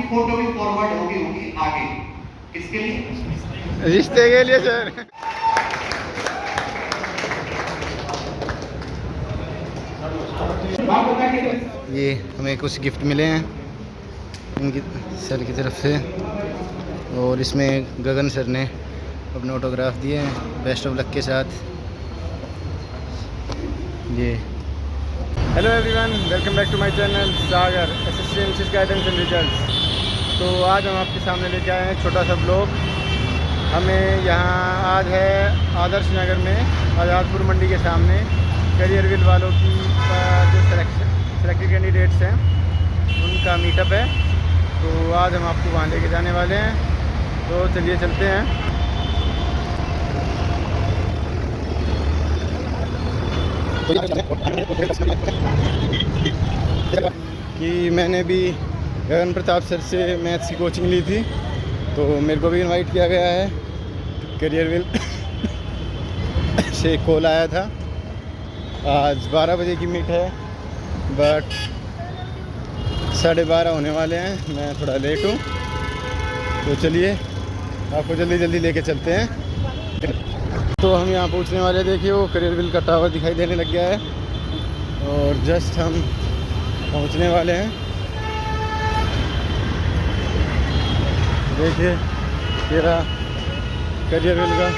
Photo भी forward होगी आगे। किसके लिए? रिश्ते के लिए सर। ये हमें कुछ गिफ्ट मिले हैं उनकी सर की तरफ से, और इसमें गगन सर ने अपने ऑटोग्राफ दिए हैं बेस्ट ऑफ लक के साथ। ये hello everyone, welcome back to my channel Sagar SSC guidance and results. तो आज हम आपके सामने लेके आए हैं छोटा सा ब्लॉग। हमें यहाँ आज है आदर्श नगर में आज़ादपुर मंडी के सामने करियर विल वालों की जो सेलेक्टेड कैंडिडेट्स हैं उनका मीटअप है। तो आज हम आपको वहाँ लेके जाने वाले हैं, तो चलिए चलते हैं। कि मैंने भी गगन प्रताप सर से मैथ्स की कोचिंग ली थी, तो मेरे को भी इनवाइट किया गया है। करियर विल से कॉल आया था। आज 12 बजे की मीट है, बट 12:30 होने वाले हैं। मैं थोड़ा लेट हूँ, तो चलिए आपको जल्दी जल्दी लेके चलते हैं। तो हम यहाँ पहुँचने वाले, देखिए वो करियर विल का टावर दिखाई देने लग गया है और जस्ट हम पहुँचने वाले हैं। देखिए तेरा करियर विल का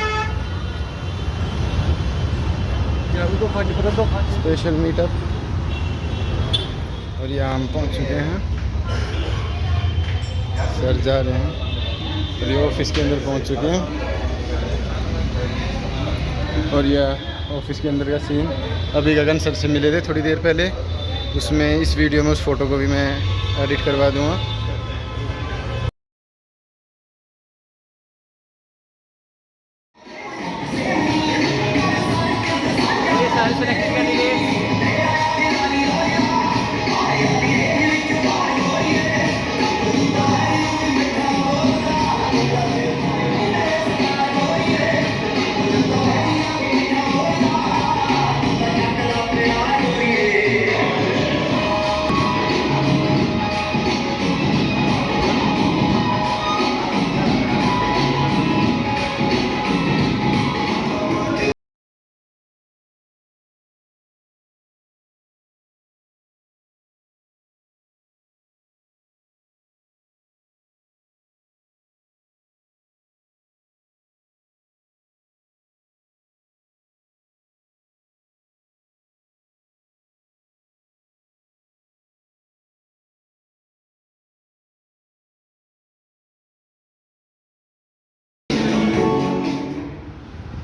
स्पेशल मीटअप, और यहाँ हम पहुँच चुके हैं। सर जा रहे हैं और ये ऑफिस के अंदर पहुँच चुके हैं। और यह ऑफिस के अंदर का सीन, अभी गगन सर से मिले थे थोड़ी देर पहले। उसमें इस वीडियो में उस फ़ोटो को भी मैं एडिट करवा दूँगा।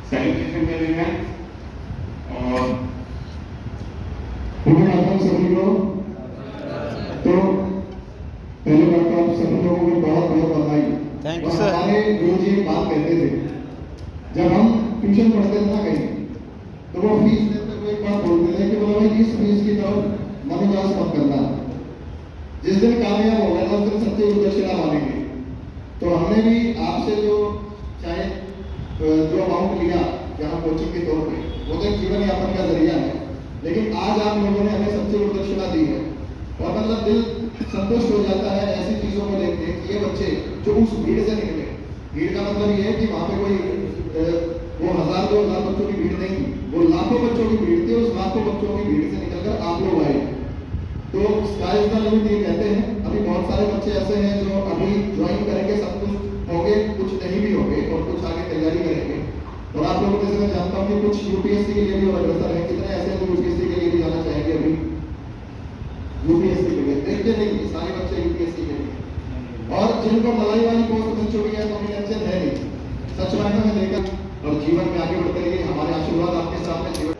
सेलिब्रेशन कर रहे हैं और सभी लोग। तो पहले बात तो आप सभी लोगों को बहुत बहुत बधाई। थैंक यू और सर। हमारे गुरु जी बात कहते थे, जब हम ट्यूशन पढ़ते थे ना कहीं, तो वो फीस लेते हुए एक बात बोलते थे कि बोला भाई इस फीस की तरफ मनोजास मत करना, जिस दिन कामयाब होगा ना उस दिन सच्चे दक्षिणा मानेंगे। तो हमने भी आपसे जो चाहे जो अमाउंट लिया यहाँ कोचिंग के तौर पे, वो तो जीवन यापन का जरिया है, लेकिन आज आप लोगों ने हमें सच्ची दक्षिणा दी है और मतलब दिल संतुष्ट हो जाता है ऐसी चीजों को देख के। ये बच्चे जो उस भीड़ से निकले, भीड़ का मतलब ये है कि वहाँ पे कोई वो 1000-2000 बच्चों की भीड़ नहीं, वो लाखों बच्चों की भीड़ थी। उस लाखों बच्चों की भीड़ से निकलकर आप लोग आए। तो स्काई इज द लिमिट ये कहते हैं। अभी बहुत सारे बच्चे ऐसे हैं जो अभी ज्वाइन करेंगे, सब कुछ होंगे, कुछ नहीं भी होंगे और कुछ आगे तैयारी करेंगे। और आप लोगों में से मैं जानता हूँ कि कुछ यूपीएससी के लिए भी अग्रसर है। कितने ऐसे हैं जो यूपीएससी के लिए भी जाना चाहेंगे? अभी यूपीएससी के लिए देखते नहीं, सारे बच्चे यूपीएससी के लिए। और जिनको मलाई वाली पोस्ट मिल चुकी है तो अभी टेंशन है नहीं, सच मायने में देखा। और जीवन में आगे बढ़ते रहिए, हमारे आशीर्वाद आपके साथ में। जीवन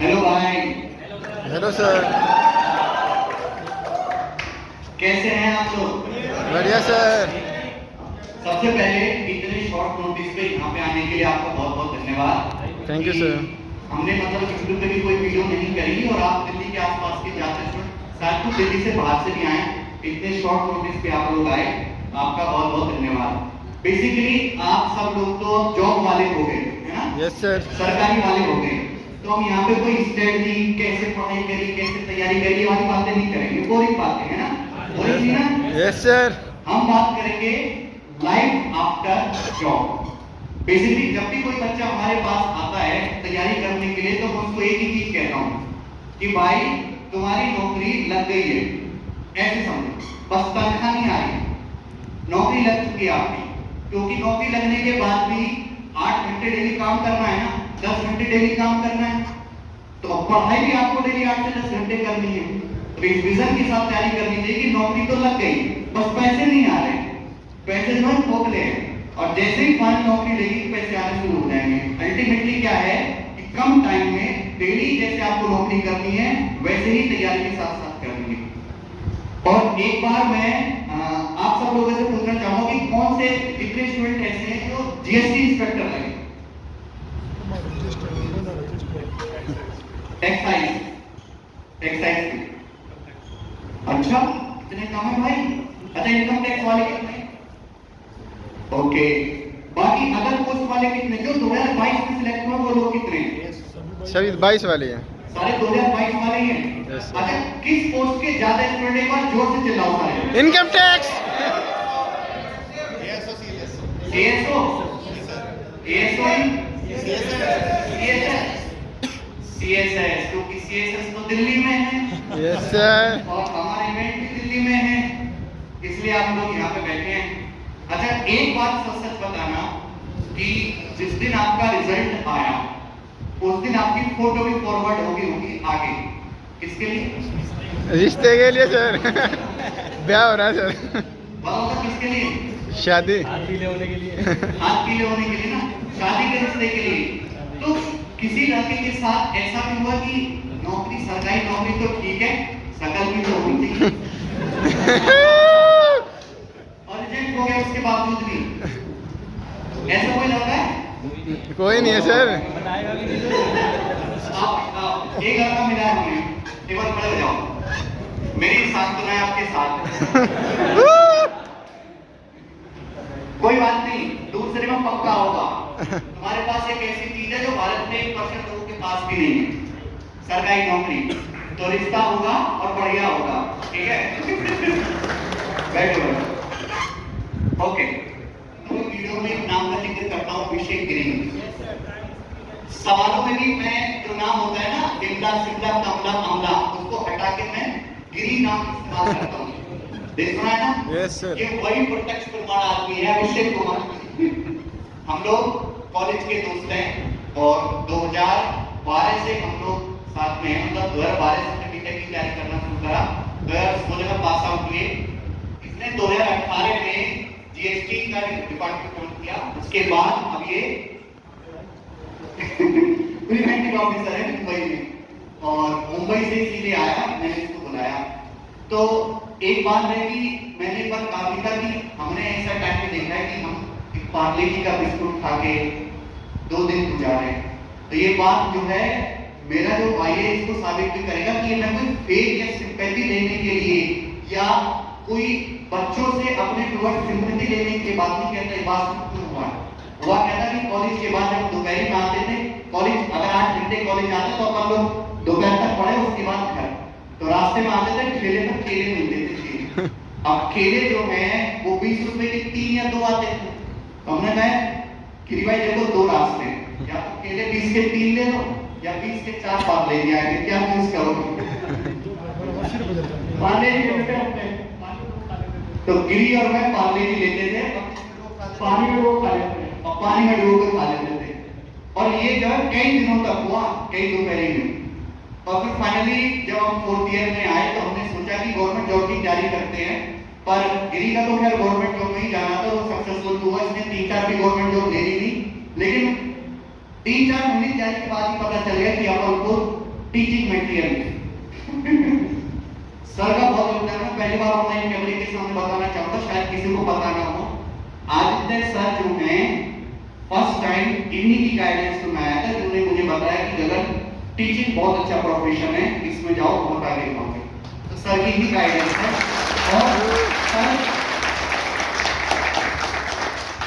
हेलो भाई। हेलो सर, कैसे हैं आप लोग? बढ़िया सर। सबसे पहले इतने शॉर्ट नोटिस पे यहाँ पे आने के लिए आपका बहुत बहुत धन्यवाद। Thank you sir. हमने मतलब यूट्यूब पे भी कोई वीडियो नहीं करी और आप दिल्ली के आसपास के जाते हैं, शायद कुछ दिल्ली से बाहर से भी आए, इतने शॉर्ट नोटिस पे आप लोग आए, आपका बहुत बहुत धन्यवाद। बेसिकली आप सब लोग तो जॉब वाले हो गए, है ना? Yes sir. सरकारी वाले हो गए, तो हम यहाँ पे कोई स्ट्रेटजी, कैसे पढ़ाई करी, कैसे तैयारी करी वाली बातें नहीं करेंगे, बोरिंग बातें है ना, बोरिंग नहीं ना? Yes sir. हम बात करेंगे लाइफ आफ्टर जॉब। बेसिकली जब भी कोई बच्चा हमारे पास आता है तैयारी करने के लिए, तो मैं उसको एक ही चीज कहता हूँ कि भाई तुम्हारी नौकरी लग गई है, ऐसे समझो, बस तनख्वाह नहीं आ रही, नौकरी लग चुकी है आपकी। क्योंकि नौकरी लगने के बाद भी 8 घंटे डेली काम करना है ना, 10 घंटे डेली काम करना है, तो पढ़ाई भी आपको डेली 8 से 10 घंटे करनी है। तो इस विजन के साथ तैयारी करनी चाहिए कि नौकरी तो लग गई, बस पैसे नहीं आ रहे, पैसे जो है ठोकले हैं, और जैसे ही फाइनल नौकरी लेगी पैसे आने शुरू हो जाएंगे। अल्टीमेटली क्या है कि कम टाइम में डेली जैसे आपको नौकरी करनी है वैसे ही तैयारी के साथ साथ करनी है। और एक बार मैं आप सब लोगों से पूछना चाहूंगा कि कौन से कितने स्टूडेंट ऐसे हैं जो जीएसटी इंस्पेक्टर लगे, एक्साइज। अच्छा कितने कम है भाई? अच्छा इनकम टैक्स वाले कितने? ओके, बाकी अदर पोस्ट वाले कितने? जो 2022 में सिलेक्ट हुए वो लोग कितने? सभी 22 वाले हैं। सारे 2022 वाले ही हैं। Yes, sir. अच्छा किस पोस्ट के ज्यादा स्टूडेंट, एक बार जोर से चिल्लाओ सारे। Income tax. एएसओ, सीएसएस, क्योंकि सीएसएस तो दिल्ली में है। Yes sir. और हमारा इवेंट भी दिल्ली में है, इसलिए आप लोग यहाँ पे बैठे हैं। अच्छा एक बात सच सच बताना कि जिस दिन आपका रिजल्ट आया उस दिन आपकी फोटो भी फॉरवर्ड होगी आगे, किसके लिए? रिश्ते के लिए सर। ब्याह हो रहा है सर। बताओ किसके लिए? शादी। हाथ पीले होने के लिए ना, शादी के रिश्ते के लिए। तो किसी लड़के के साथ ऐसा भी हुआ कि नौकरी, सरकारी नौकरी तो ठीक है, शकल भी तो होनी चाहिए, और रिजेक्ट हो गया उसके बावजूद भी, ऐसा कोई लड़का है? कोई नहीं है सर। आप एक लड़का मिला है हमें, एक बार खड़े हो जाओ, मेरी साथ तो है आपके साथ। कोई बात नहीं, दूसरे में पक्का होगा। तुम्हारे पास एक ऐसी चीज है जो भारत में 1% लोगों के पास भी नहीं है, सरकारी नौकरी। तो रिश्ता होगा और बढ़िया होगा, ठीक है? बैठो। ओके, तो वीडियो में एक नाम का जिक्र करता हूँ, अभिषेक गिरी। सवालों में भी मैं जो नाम होता है ना, इमला, शिमला, कमला, अमला, उसको हटा के मैं गिरी नाम इस्तेमाल करता हूँ। देखना है ना? Yes sir. ये वही प्रत्यक्ष प्रमाण आदमी है, अभिषेक कुमार। हम लोग कॉलेज के दोस्त हैं और 2012 से हम लोग साथ में हैं, मतलब 2012 से हमने बीटेक की तैयारी करना शुरू करा, 2016 में पास आउट हुए। इसने 2018 में जीएसटी का डिपार्टमेंट ज्वाइन किया, उसके बाद अब ये प्रिवेंटिव ऑफिसर है मुंबई में, और मुंबई से सीधे आया, मैंने इसको बुलाया। तो एक बात है कि मैंने एक बार कहा था कि हमने ऐसा टाइम में देखा है कि हम एक पार्ले जी का बिस्कुट खा के 2 दिन गुजारे। तो ये बात जो है, मेरा जो भाई है इसको साबित भी करेगा कि मैं कोई फेक या सिंपैथी लेने के लिए या कोई बच्चों से अपने टुवर्ड्स सिंपैथी लेने की बात नहीं कहता। ये बात क्यों हुआ कहता कि कॉलेज के बाद जब दोपहर में आते थे, कॉलेज अगर 8 घंटे कॉलेज आते तो अपन लोग दोपहर तक पढ़े, उसके बाद घर, तो रास्ते में आते थे, ठेले पर केले मिलते थे। अब केले जो है वो 20 रुपए के 3 या 2 आते थे। तो हमने कहा कि भाई देखो 2 रास्ते, या तो केले 20 के 3 ले लो या 20 के 4 पार ले जाएंगे, क्या चूज करोगे? पार्ले जी लेते हैं, तो गिरी और मैं पार्ले जी लेते थे, पानी में वो खा लेते थे और पानी में डूब कर खा लेते थे। और ये जो है कई दिनों तक हुआ, कई दोपहरी में। और फिर फाइनली जब हम 4th ईयर में आए तो हमने सोचा कि गवर्नमेंट जॉब की तैयारी करते हैं, पर गिरी का तो खैर गवर्नमेंट जॉब में ही जाना था, वो सक्सेसफुल हुआ, इसने 3-4 भी गवर्नमेंट जॉब ले ली थी। लेकिन 3-4 महीने तैयारी के बाद ही पता चल गया कि अपन को टीचिंग मटेरियल सर का बहुत योगदान है। पहली बार ऑनलाइन कैमरे के सामने बताना चाहूंगा, शायद किसी को पता ना हो, आदित्य सर जो हैं फर्स्ट टाइम इन्हीं की गाइडेंस में आया था, जिन्होंने मुझे बताया कि गगन टीचिंग बहुत अच्छा प्रोफेशन है, इसमें जाओ बहुत आगे बढ़ोगे। तो सर की ही गाइडेंस है। और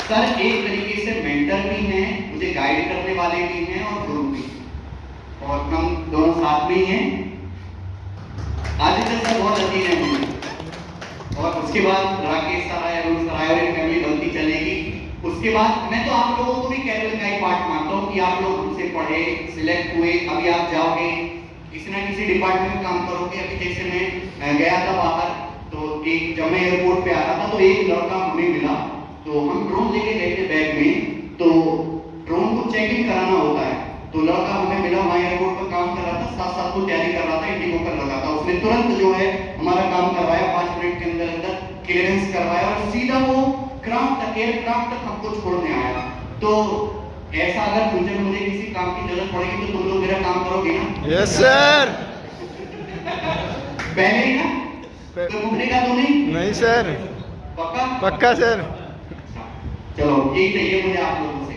सर एक तरीके से मेंटर भी हैं, मुझे गाइड करने वाले भी हैं और गुरु भी, और हम दोनों साथ में ही हैं। आदित्य सर बहुत अच्छी है मुझे, और उसके बाद राकेश सर आए, अरुण सर आए, और एक फैमिली बनती चलेगी। उसके बाद मैं तो आप लोगों को भी कैरियर का ही पार्ट मानता हूँ कि आप लोग हमसे पढ़े, सिलेक्ट हुए, अभी आप जाओगे किसी ना किसी डिपार्टमेंट में काम करोगे। अभी जैसे मैं गया था बाहर, तो एक जब मैं एयरपोर्ट पे आ रहा था तो एक लड़का हमें मिला, तो हम ड्रोन लेके गए थे बैग में, तो ड्रोन को चेकिंग कराना होता है, तो लड़का हमें मिला, वहाँ एयरपोर्ट पर काम कर रहा था, साथ साथ वो तैयारी कर रहा था, इंडिगो कर लगा था। उसने तुरंत जो है हमारा काम करवाया, 5 मिनट के अंदर अंदर क्लियरेंस करवाया, और सीधा वो क्राफ्ट तक, एयरक्राफ्ट तक हमको छोड़ने आया। तो ऐसा अगर फ्यूचर मुझे किसी काम की जरूरत पड़ेगी तो तुम लोग मेरा काम करोगे ना? Yes sir. पहले ही ना, तो मुकरेगा तो नहीं सर, पक्का पक्का सर। चलो यही चाहिए मुझे आप लोगों से।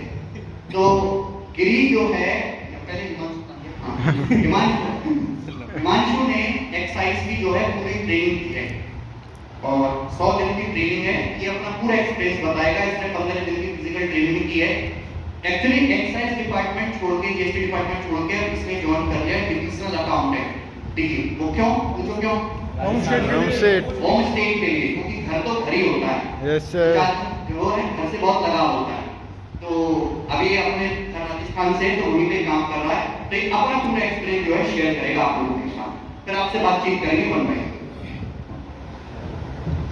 तो गिरी जो है, पहले हिमांशु ने एक्सरसाइज की जो है पूरी ट्रेनिंग की है, और 100 दिन की ट्रेनिंग है। ये अपना पूरा एक्सपीरियंस बताएगा। इसने 15 दिन की फिजिकल ट्रेनिंग की है। एक्चुअली एक्सरसाइज डिपार्टमेंट छोड़ के, जीएसटी डिपार्टमेंट छोड़ के इसने ज्वाइन कर लिया डिविजनल अकाउंटेंट। ठीक है, वो क्यों? पूछो क्यों? होम स्टेट के लिए, क्योंकि घर तो घर ही होता है। Yes sir. जो है घर से बहुत लगाव होता है। तो अभी अपने राजस्थान से तो वहीं पे काम कर रहा है, तो ये अपना पूरा एक्सपीरियंस जो है शेयर करेगा आप लोगों के साथ, फिर आपसे बातचीत करेंगे मन में।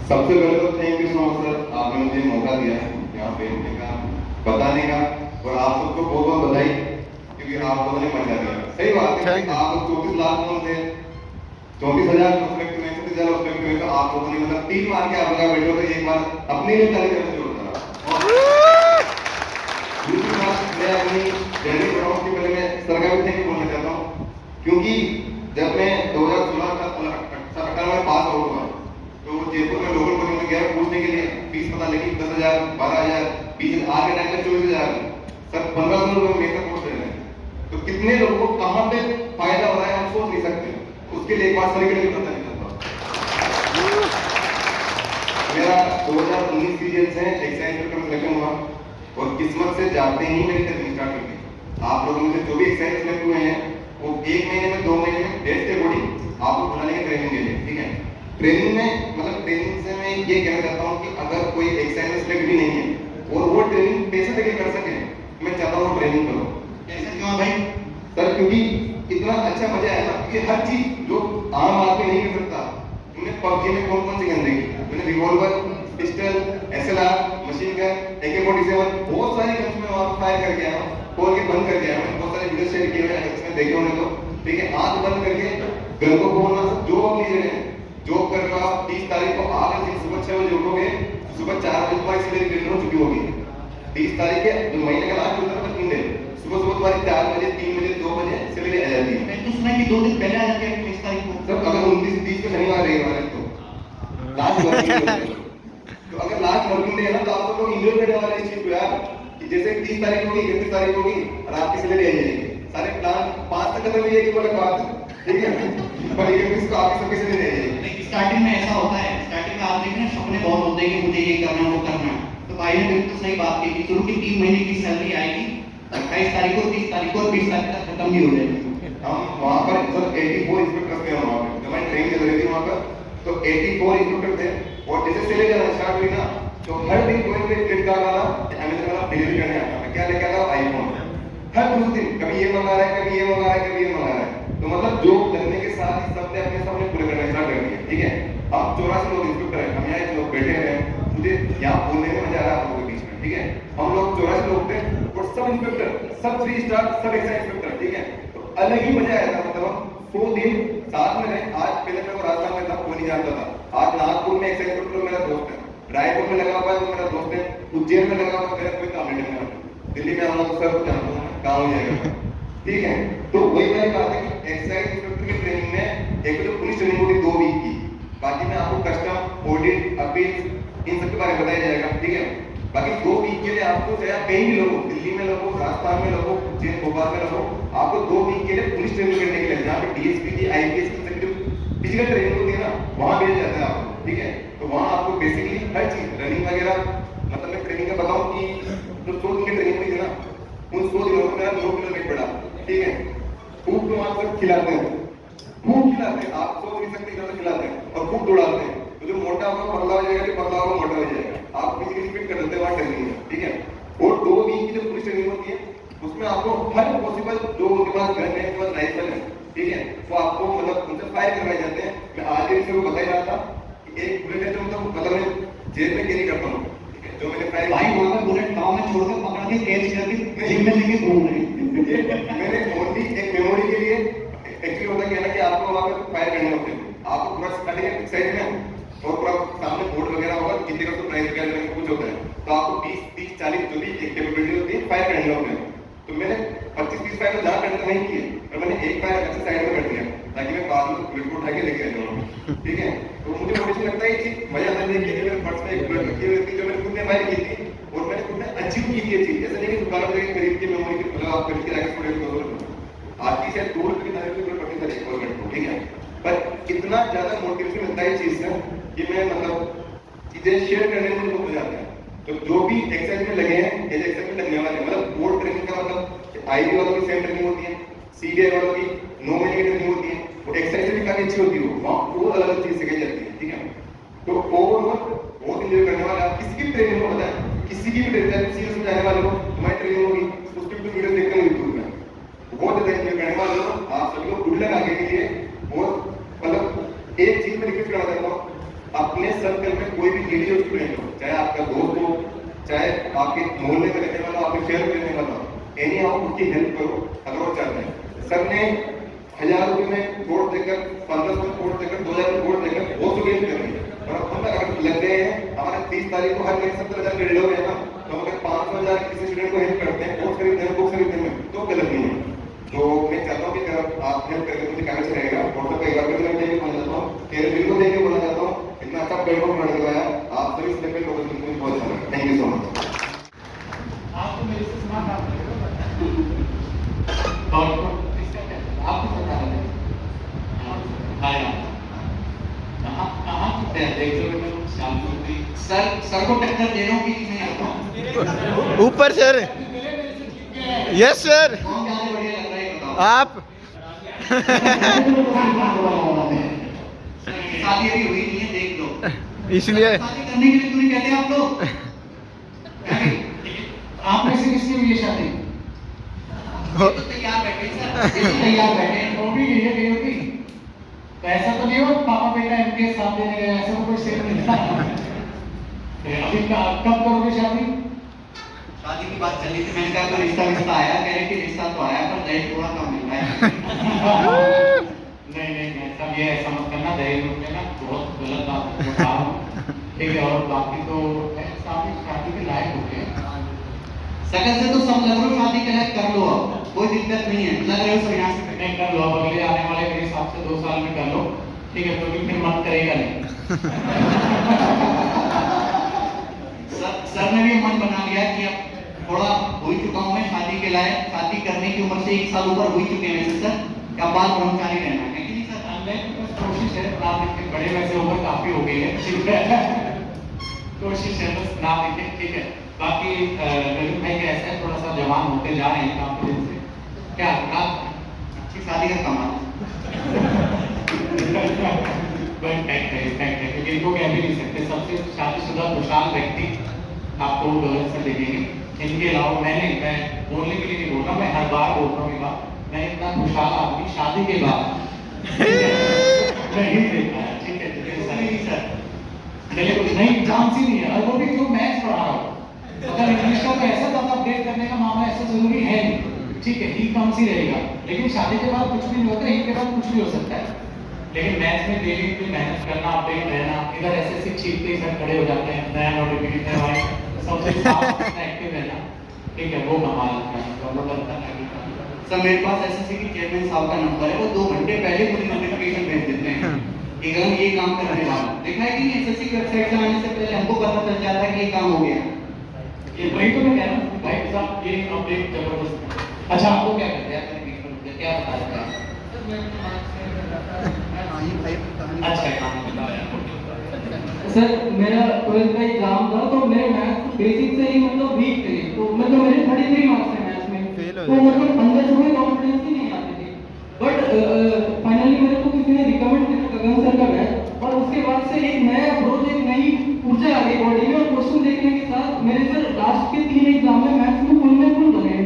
सबसे पहले तो thank you so much sir, आपने मुझे मौका दिया है यहाँ पे रहने का, बताने का, और आप सबको बहुत बहुत बधाई, क्योंकि आप लोगों ने मजा दिया। सही बात है कि आप 34 लाख कौन थे, 34,000 परस्पेक्टिव में, 37,000 परस्पेक्टिव में, तो आप लोगों ने मतलब 3 मार के आप लगा बैठे हो, तो एक बार अपने लिए ताली करना जोड़ करा। दूसरी बात, मैं अपनी जर्नी बढ़ाऊँ उसके पहले मैं सर का भी थैंक यू बोलना चाहता हूँ, क्योंकि जब मैं 2016 में पास आउट हुआ, तो जयपुर में लोकल कोचिंग में गया पूछने के लिए, फीस पता लगी 10,000, 12,000, 20,000, आज के टाइम में 24,000, सर 1500 रुपये में तक कोर्स दे रहे हैं। तो कितने लोगों को कहाँ पे फायदा हो रहा है हम सोच नहीं सकते। उसके लिए एक बार सर के लिए पता नहीं चलता। मेरा 2019 सीजन से एक्साइज में सिलेक्शन हुआ, और किस्मत से जाते ही मेरी ट्रेनिंग स्टार्ट कर दी। आप लोगों में से जो भी एक्साइज सिलेक्ट हुए हैं, वो 1 महीने में 2 महीने में डेट के अकॉर्डिंग आपको बुला लेंगे ट्रेनिंग के लिए। ठीक है, ट्रेनिंग में मतलब ट्रेनिंग से मैं ये कहना चाहता हूँ कि अगर कोई एक्साइज में सिलेक्ट भी नहीं है और वो ट्रेनिंग पैसे देके कर सके, मैं चाहता हूँ ट्रेनिंग करो। ऐसा क्यों भाई? सर क्योंकि इतना अच्छा मजा है ना कि हर चीज जो आम आदमी नहीं कर सकता। तुमने पबजी में कौन कौन सी गन देखी? मैंने revolver, pistol, SLR, machine gun, AK-47, बहुत सारी गन्स में वहां फायर करके आया हूं, खोल के बंद करके आया हूं। बहुत सारे वीडियो शेयर किए हुए हैं, इसमें देखे होंगे तो। ठीक है, आंख बंद करके गन को खोलना, जो अपनी जगह जॉब कर रहे हो आप, 30 तारीख को आकर सुबह 6 बजे उठोगे, सुबह 4 बजे तुम्हारी सैलरी क्रेडिट हो चुकी होगी। 30 तारीख के जो महीने का लास्ट होता है 3 दिन, सुबह सुबह तुम्हारी 4 बजे, 3 बजे, 2 बजे सैलरी आ जाती है। मैं तो सुना कि 2 दिन पहले आ जाती है 29 तारीख को। सर अगर 29, 30 को शनिवार रहेगा तो लास्ट वर्किंग डे, तो अगर लास्ट वर्किंग डे है ना, तो आप लोग इंजॉय करने वाले इस चीज को यार, कि जैसे 30 तारीख होगी, 31 तारीख होगी और आपकी सैलरी आ जाएगी। सारे प्लान 5 तक खत्म हो जाएगी, बोला बात ठीक है, पर 31 को आपकी सबकी सैलरी आ जाएगी। स्टार्टिंग में ऐसा होता है, स्टार्टिंग में आप देखें ना, सपने बहुत होते हैं कि मुझे ये करना है, वो करना है। तो भाई ने बिल्कुल सही बात की कि शुरू की 3 महीने की सैलरी आएगी, 28 तारीख को, 30 तारीख को और 20 तारीख तक खत्म भी हो जाएगी। हम वहाँ पर सर 84 इंस्पेक्टर थे वहाँ पे, जब मैं ट्रेनिंग चल रही थी वहाँ पर, तो 84 इंस्पेक्टर थे। और जैसे सैलरी आना स्टार्ट हुई ना, तो हर दिन कोई ना कोई फ्लिपकार्ट वाला, अमेज़न वाला डिलीवरी करने आता है। क्या लेके आता? आईफोन। हर दूसरे दिन कभी ये मंगा रहा है, कभी ये मंगा रहा है, कभी ये मंगा रहा है। तो मतलब जो लगने के साथ ही सबने अपने सपने पूरे करना स्टार्ट कर दिए। ठीक है, अब 84 लोग इंस्पेक्टर हैं, हम यहाँ लोग बैठे हैं, मुझे यहाँ बोलने में मजा आ रहा है आप लोगों के बीच में। ठीक है, हम लोग 84 लोग थे और सब इंस्पेक्टर, सब 3 स्टार, सब एक्साइज इंस्पेक्टर। ठीक है, तो अलग ही मजा आया था। मतलब हम 100 दिन साथ में रहे। आज पहले मैं वो राजस्थान में था, कोई नहीं जानता था। आज नागपुर में एक्साइज इंस्पेक्टर मेरा दोस्त है, रायपुर में लगा हुआ है वो मेरा दोस्त है, उज्जैन में लगा हुआ मेरा कोई काम नहीं है, दिल्ली में हम लोग सब जानते हैं, काम हो जाएगा। ठीक है, तो वही मैंने कहा था कि एक्साइज इंस्पेक्टर की ट्रेनिंग में एक तो पुलिस ट्रेनिंग होती 2 वीक की, बाकी में आपको कस्टम, ऑडिट, अपील, इन सब के बारे में बताया जाएगा। ठीक है, बाकी 2 वीक के लिए आपको, चाहे आप कहीं भी लोगो, दिल्ली में लोगो, राजस्थान में लोगो, उज्जैन भोपाल में लोगो, आपको 2 वीक के लिए पुलिस ट्रेनिंग करने के लिए, जहाँ पे डीएसपी की, आईपीएस की फिजिकल ट्रेनिंग होती है ना, वहाँ भेजा जाता है आपको, ठीक है। तो वहाँ आपको बेसिकली हर चीज रनिंग वगैरह, मतलब मैं ट्रेनिंग का बताऊँ कि जो 100 दिन की ट्रेनिंग हुई थी ना, उन 100 दिनों में मेरा 9 किलो वेट बढ़ा, ठीक है। खूब तो वहाँ पर खिलाते हैं, खूब खिलाते हैं, आप सोच नहीं सकते इतना खिलाते हैं और खूब दौड़ाते हैं। तो जो मोटा होगा पतला हो जाएगा, जो पतला होगा मोटा हो जाएगा। आप फिजिकली फिट कर देते हैं वहाँ ट्रेनिंग में, ठीक है। और 2 वीक की जो पुलिस ट्रेनिंग होती है, उसमें आपको हर पॉसिबल, जो उनके पास गन है, उनके पास राइफल है, ठीक है, तो आपको मतलब उनसे फायर करवाए जाते हैं। मैं आज भी इसको बता ही रहा था कि एक बुलेट है जो मतलब मैं जेब में कैरी करता हूँ, ठीक है, जो मैंने फायर भाई वहाँ पर बुलेट गाँव में छोड़कर पकड़ के कैच करके जिम में लेके घूम रहे हैं। मैंने ओनली एक मेमोरी के लिए, एक्चुअली होता क्या है ना कि आपको वहाँ पे फायर करने होते हैं, आपको पूरा स्टार्टिंग साइड में और पूरा सामने बोर्ड वगैरह होगा, कितने का तो प्राइस वगैरह कुछ होता है, तो आपको 20, 30, 40 जो भी एक कैपेबिलिटी होती है फायर करने होते हैं। तो मैंने 25-30 फायर जहाँ करने तो नहीं किए, पर मैंने एक फायर अच्छे साइड में कर दिया ताकि मैं बाद में बुलेट को उठा के लेके आ जाऊँ, ठीक है। तो मुझे मोटिवेशन लगता है ये चीज, मजा आता है कि मेरे पर्स में एक बुलेट रखी हुई थी जो मैंने खुद ने फायर की थी और मैंने खुद ने अचीव की ये चीज। ऐसा नहीं कि दुकान में खरीद के मेमोरी की, मतलब आप खरीद के आगे स्टूडेंट आपकी शायद 2 रुपये की तारीफ में पड़ती है एक गवर्नमेंट को, ठीक है, पर इतना ज्यादा मोटिवेशन मिलता है इस चीज से कि मैं मतलब चीजें शेयर करने में मुझे बहुत मजा आता है। तो जो भी एक्सरसाइज में लगे हैं, ये एक्सरसाइज में लगने वाले, मतलब बोर्ड ट्रेनिंग का मतलब आईबी वालों की सेम ट्रेनिंग होती है, सीबीआई वालों की 9 महीने की ट्रेनिंग होती है, वो एक्सरसाइज भी काफी अच्छी होती है, वहाँ और अलग अलग चीज सिखाई जाती है, ठीक है। तो ओवरऑल बहुत एंजॉय करने वाले आप किसी की ट्रेनिंग को बताएं, किसी की भी ट्रेनिंग, किसी को जाने वाले हो, तुम्हारी ट्रेनिंग होगी, उसकी भी वीडियो देखते हैं यूट्यूब में, बहुत ज्यादा एंजॉय करने वाले हो आप सभी को। गुड लक आगे के लिए। और मतलब एक चीज में रिक्वेस्ट करना चाहता हूँ, अपने सर्कल में कोई भी लेडी स्टूडेंट हो, चाहे आपका दोस्त हो, चाहे आपके मोहल्ले में रहने वाला, आपके शहर में रहने वाला, एनी हाउ उसकी हेल्प करो अगर वो चाहते हैं। सर ने 1000 रुपये में कोर्स देकर, 1500 में कोर्स देकर, 2000 में कोर्स देकर बहुत सुविधा कर रही है, और हम तक अगर लग गए हैं, हमारे 30 तारीख को हर महीने 70,000 क्रेडिट हो गए ना, तो अगर 500,000 किसी स्टूडेंट को हेल्प करते हैं कोर्स खरीदने में, बुक खरीदने में, तो गलत नहीं है। तो मैं चाहता हूँ कि अगर आप हेल्प करके मुझे कागज रहेगा, और तो कई बार मैं देख बोलना चाहता हूँ, तेरे दिल को देख के बोलना चाहता हूँ, इतना अच्छा प्लेटफॉर्म बना दिया है आप सभी से लेकर लोगों को बहुत अच्छा लगा। Thank you so much. आपको मेरे से स्मार्ट आप आपको पता है कहाँ देख लो शाम को सर को टक्कर दे रहा हूँ कि नहीं आता हूँ। ऊपर सर, यस सर, कौन ज्यादा बढ़िया लग रहा है बताओ। आप शादी अभी हुई नहीं है, देख लो। इसलिए शादी करने के लिए क्यों नहीं कहते आप लोग? आप में से किसकी हुई है शादी? ये तो तैयार बैठे सर, ये तो तैयार बैठे हैं। वो भी गई है, गई होगी तो ऐसा तो नहीं हो पापा बेटा इनके साथ देने गए, ऐसा तो कोई सेम नहीं था। अभी कब करोगे शादी? शादी की बात चली थी, मैंने कहा कोई रिश्ता आया, कह रहे कि रिश्ता तो आया पर दहेज थोड़ा कम मिल रहा है। नहीं सब ये ऐसा मत करना, दहेज मत लेना, बहुत गलत बात बता रहा हूँ, ठीक है। और बाकी तो शादी के लायक हो गए, सकल से तो सब लग रहे हो शादी के लायक, कर लो अब, कोई दिक्कत नहीं है, लग रहे हो सब यहाँ से। नहीं कर लो, अब अगले आने वाले मेरे हिसाब से 2 साल में कर लो, ठीक है, तो फिर मन करेगा नहीं। सर ने भी मन बना लिया कि अब थोड़ा हो ही चुका हूँ मैं शादी के लायक, शादी करने की उम्र से 1 साल ऊपर हो ही चुके हैं वैसे सर, क्या बाल ब्रह्मचारी रहना है कि नहीं सर? बस कोशिश है, नाम लिख के बड़े वैसे उम्र काफी हो गई है, ठीक है, कोशिश है बस नाम लिखे, ठीक है। बाकी रवि भाई का ऐसा है, थोड़ा सा जवान होते जा रहे हैं काफी दिन से, क्या अच्छी शादी का कमाल। फैक्ट है, क्योंकि इनको कह भी नहीं सकते, सबसे शादीशुदा खुशहाल व्यक्ति आपको गलत से देखेंगे। इनके अलावा मैं बोलने के लिए नहीं बोल रहा, मैं हर बार बोल रहा हूँ ये बात, मैं इतना खुशहाल आदमी शादी के बाद नहीं देखा है, ठीक है नहीं सर, नहीं चांस ही नहीं है। और वो भी जो मैथ्स पढ़ा रहा हूँ, अगर इंग्लिश का तो ऐसा ज्यादा अपडेट करने का मामला ऐसा जरूरी है नहीं, ठीक है, ही कम ही रहेगा, लेकिन शादी के बाद कुछ भी नहीं होता, ही के बाद कुछ भी हो सकता है। लेकिन मैथ्स में डेली भी मेहनत करना, अपडेट रहना, इधर ऐसे छींकते ही सब खड़े हो जाते हैं, नया नोटिफिकेशन भाई सबसे एक्टिव रहना, ठीक है, वो कमाल है। सर मेरे पास एसएससी की चेयरमैन साहब का नंबर है, वो 2 घंटे पहले मुझे नोटिफिकेशन भेज देते हैं कि हम ये काम करने वाला, देखा है कि एसएससी की वेबसाइट चलाने से पहले हमको पता चल जाता है कि ये काम हो गया। ये वही तो मैं कह रहा हूँ भाई साहब, ये अपडेट जबरदस्त है। अच्छा आपको क्या करते हैं, मैंने बीच में रुक गया, क्या बता रहे हैं? अच्छा काम बताओ यार। सर मेरा 12th का एग्जाम था, तो मेरे मैथ्स बेसिक से ही मतलब वीक थे, तो मतलब मेरे 33 मार्क्स थे मैथ्स में, Fail हो तो मतलब अंदर से कोई कॉन्फिडेंस ही नहीं आती थी। बट फाइनली मेरे को किसी ने रिकमेंड किया गगन सर का बैच, और उसके बाद से एक नया अप्रोच, एक नई ऊर्जा आ गई बॉडी में, और क्वेश्चन देखने के साथ मेरे सर लास्ट के 3 एग्जाम में मैथ्स में फुल बने,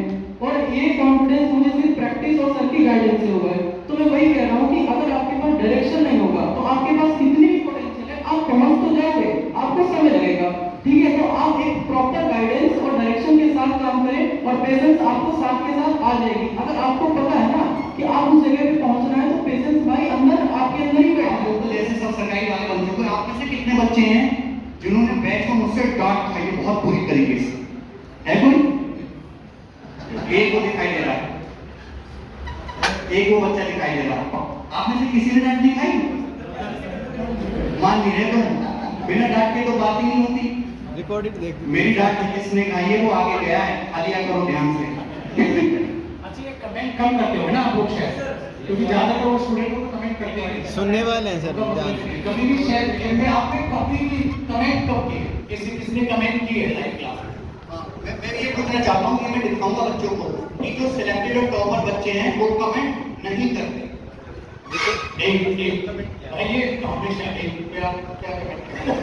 और ये कॉन्फिडेंस मुझे सिर्फ प्रैक्टिस और सर की गाइडेंस से हुआ है। तो मैं वही कह रहा हूँ कि अगर आपके पास डायरेक्शन नहीं होगा तो आपके पास कितनी भी पोटेंशियल है, आप पहुंच तो जाओगे, आपको समय लगेगा, ठीक है। तो आप एक प्रॉपर गाइडेंस और डायरेक्शन के साथ काम करें, और पेशेंस आपको साथ के साथ आ जाएगी। अगर आपको पता है ना कि आप उस जगह पे पहुंचना है, तो पेशेंस भाई अंदर आपके अंदर ही बैठा है। तो जैसे सब सरकारी वाले बन चुके हैं, आप में से कितने बच्चे हैं जिन्होंने बैच में मुझसे डांट खाई है बहुत बुरी तरीके से? है कोई? एक को दिखाई दे रहा है, एक वो बच्चा दिखाई दे रहा है। आप में से किसी ने डांट नहीं खाई? मान नहीं रहे तुम, बिना डांट के तो बात ही नहीं होती। रिकॉर्डेड देख मेरी डांट किसने खाई है वो आगे गया है, खा लिया करो ध्यान से। अच्छा ये कमेंट कम करते हो ना आप लोग शायद, क्योंकि ज्यादातर वो स्टूडेंट को कमेंट करते हैं, सुनने वाले हैं सर, ध्यान से। कभी भी शायद में आपने कभी भी कमेंट कब किए, किसने कमेंट किए लाइव क्लास में? मैं ये पूछना चाहता हूँ, ये मैं दिखाऊंगा बच्चों को कि जो सिलेक्टेड और टॉपर बच्चे हैं वो कमेंट नहीं करते। एक भाई ये हमेशा एक पे आप क्या कमेंट करते हैं?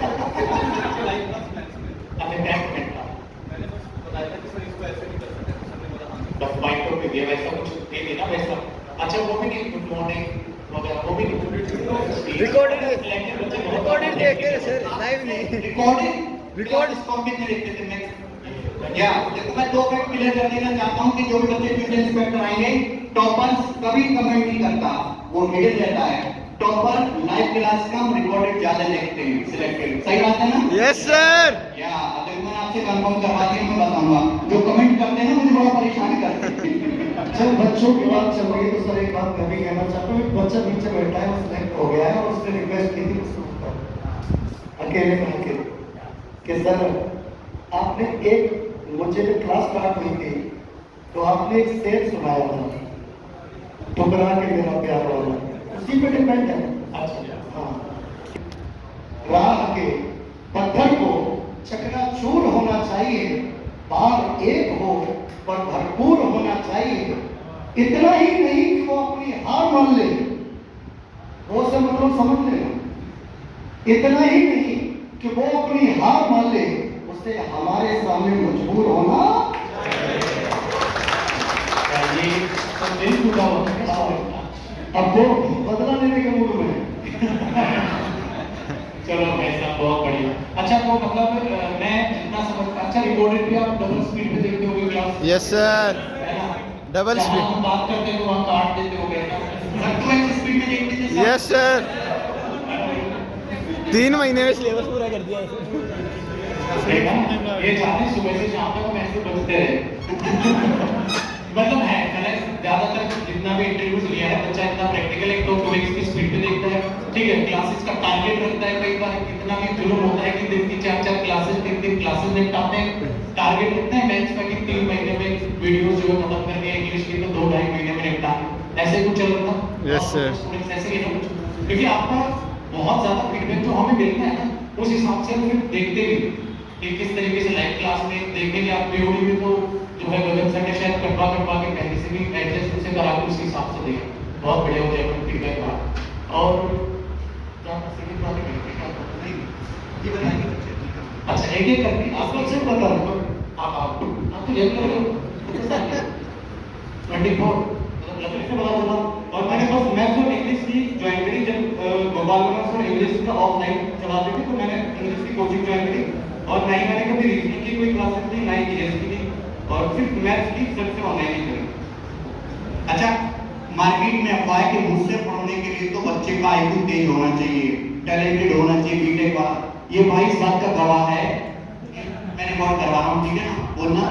आपने क्या कमेंट करा? मैंने बस बताया था कि सर इसको ऐसे नहीं कर सकते, बस माइक पे दिया वैसा कुछ दे देना वैसा। अच्छा वो भी नहीं, गुड मॉर्निंग वगैरह वो भी नहीं। रिकॉर्डेड देख के सर, लाइव नहीं। रिकॉर्ड स्कोर कितने देखते थे? मैं या देखो मैं 2 फैक्ट क्लियर कर देना चाहता हूं कि जो भी बच्चे ट्यूशन इंस्पेक्टर आएंगे, टॉपर्स कभी कमेंट नहीं करता, वो मिडिल रहता है। टॉपर लाइव क्लास कम, रिकॉर्डेड ज्यादा देखते हैं सिलेक्टेड। सही बात है ना? Yes sir. या अगर मैं आपसे कंफर्म करवा दिया, मैं बताऊंगा जो कमेंट करते हैं ना मुझे बड़ा परेशान करते हैं। जब बच्चों की बात चल रही है तो सर एक बात मैं भी कहना चाहता हूँ, एक बच्चा नीचे बैठा है, वो सिलेक्ट हो गया है, और उसने रिक्वेस्ट की थी उसको अकेले में आके कि सर आपने एक, मुझे जब क्लास स्टार्ट हुई थी तो आपने एक शेर सुनाया था, ठुकरा के मेरा प्यार वाला, उसी पे डिपेंड है। अच्छा हाँ, राह के पत्थर को चकनाचूर होना चाहिए, बार एक हो पर भरपूर होना चाहिए, इतना ही नहीं कि वो अपनी हार मान ले, वो से मतलब समझ लेना, इतना ही नहीं कि वो अपनी हार मान ले, उसे हमारे सामने मजबूर होना। ये तो दिल टूटा हुआ है, अब वो बदला लेने के मूड में है। चलो भाई साहब बहुत बढ़िया। अच्छा तो मतलब मैं जितना समझ, अच्छा रिकॉर्डेड भी आप डबल स्पीड पे देखते होगे क्लास? यस सर, है ना? डबल जहाँ स्पीड। हम बात करते हैं तो वहाँ काट देते होगे ना? स्पीड में देखते थे सर। यस सर, 3 महीने में सिलेबस पूरा कर दिया देखा? ये चाहते सुबह से शाम तक हम ऐसे बचते रहे। मतलब है मैंने ज्यादातर जितना भी इंटरव्यूज लिया है, बच्चा इतना प्रैक्टिकल एक तो 2x की स्पीड पे देखता है, ठीक है। क्लासेस का टारगेट रखता है, कई बार इतना भी जुल्म होता है कि दिन की 4-4 क्लासेस, 3-3 क्लासेस निपटाते हैं। टारगेट रखते हैं बेंच पे कि 3 महीने में वीडियोस जो है खत्म करके इंग्लिश की, तो 2-2.5 महीने में निपटा, ऐसे कुछ चल रहा था। Yes sir. स्टूडेंट्स ऐसे ही ना कुछ, क्योंकि आपका बहुत ज्यादा फीडबैक जो हमें मिलता है ना, उस हिसाब से हम फिर देखते भी कि किस तरीके से लाइव क्लास में देखेंगे। आप पीओडी में तो जो है गगन सर ने शायद कटवा के पहले से भी एडजस्ट उसे करा के उसके हिसाब से देखें, बहुत बढ़िया हो जाएगा फीडबैक का। और क्या सेकंड बात है, ये बताइए बच्चे। अच्छा एक एक करके आपको अच्छे बता रहा हूँ, आप तो ये करो 24 मतलब लकड़ी से बता दूंगा। और मैंने बस मैथ्स और इंग्लिश की ज्वाइन करी, जब गोपाल सर इंग्लिश का ऑफलाइन चलाते थे तो मैंने इंग्लिश की कोचिंग ज्वाइन करी, और ना ही मैंने कभी रीजनिंग की कोई क्लासेस ली, ना ही जीएस की ली, और सिर्फ मैथ्स की सबसे ऑनलाइन ही करी। अच्छा, मार्केट में अफवाह है कि मुझसे पढ़ने के लिए तो बच्चे का आईक्यू तेज होना चाहिए, टैलेंटेड होना चाहिए, बीटेक वाला। ये भाई इस बात का गवाह है, मैंने कॉल करवा रहा हूँ, ठीक है ना, बोलना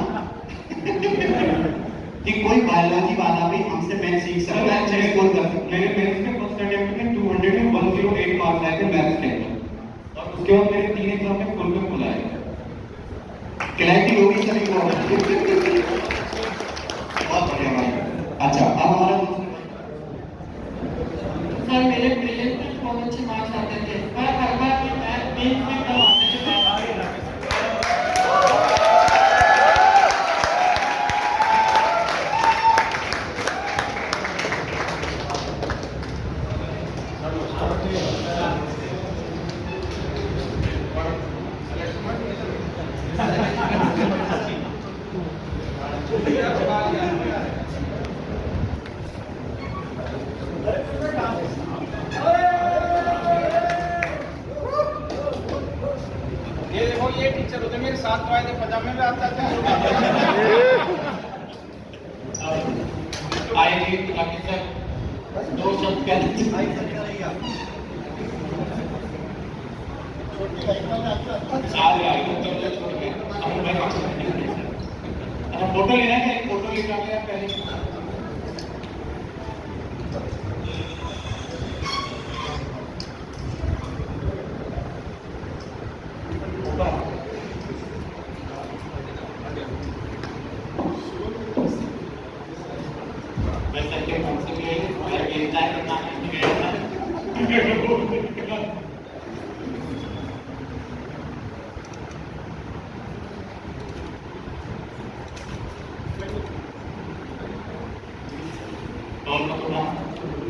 कि कोई बायोलॉजी वाला भी हमसे मैथ सीख सकता है, अच्छा कॉल कर सकते। मेरे मैथ्स के फर्स्ट अटेम्प्ट में 200 में 108 मार्क्स आए थे मैथ्स के अंदर, और उसके बाद मेरे 3 एग्जाम में फुल पे फुल आए। क्लैरिटी होगी सभी को। बहुत बढ़िया भाई। अच्छा अब हमारा सर मेरे ब्रिलियंट में बहुत अच्छे मार्क्स आते थे, पर हर बार मैं मेंस में कम आते थे। ये देखो ये टीचर होते मेरे साथ तो आए थे, पजामे में आता था। आएंगे बाकी सर दो शब्द कहते फोटो लेना है, फोटो लेकर पहले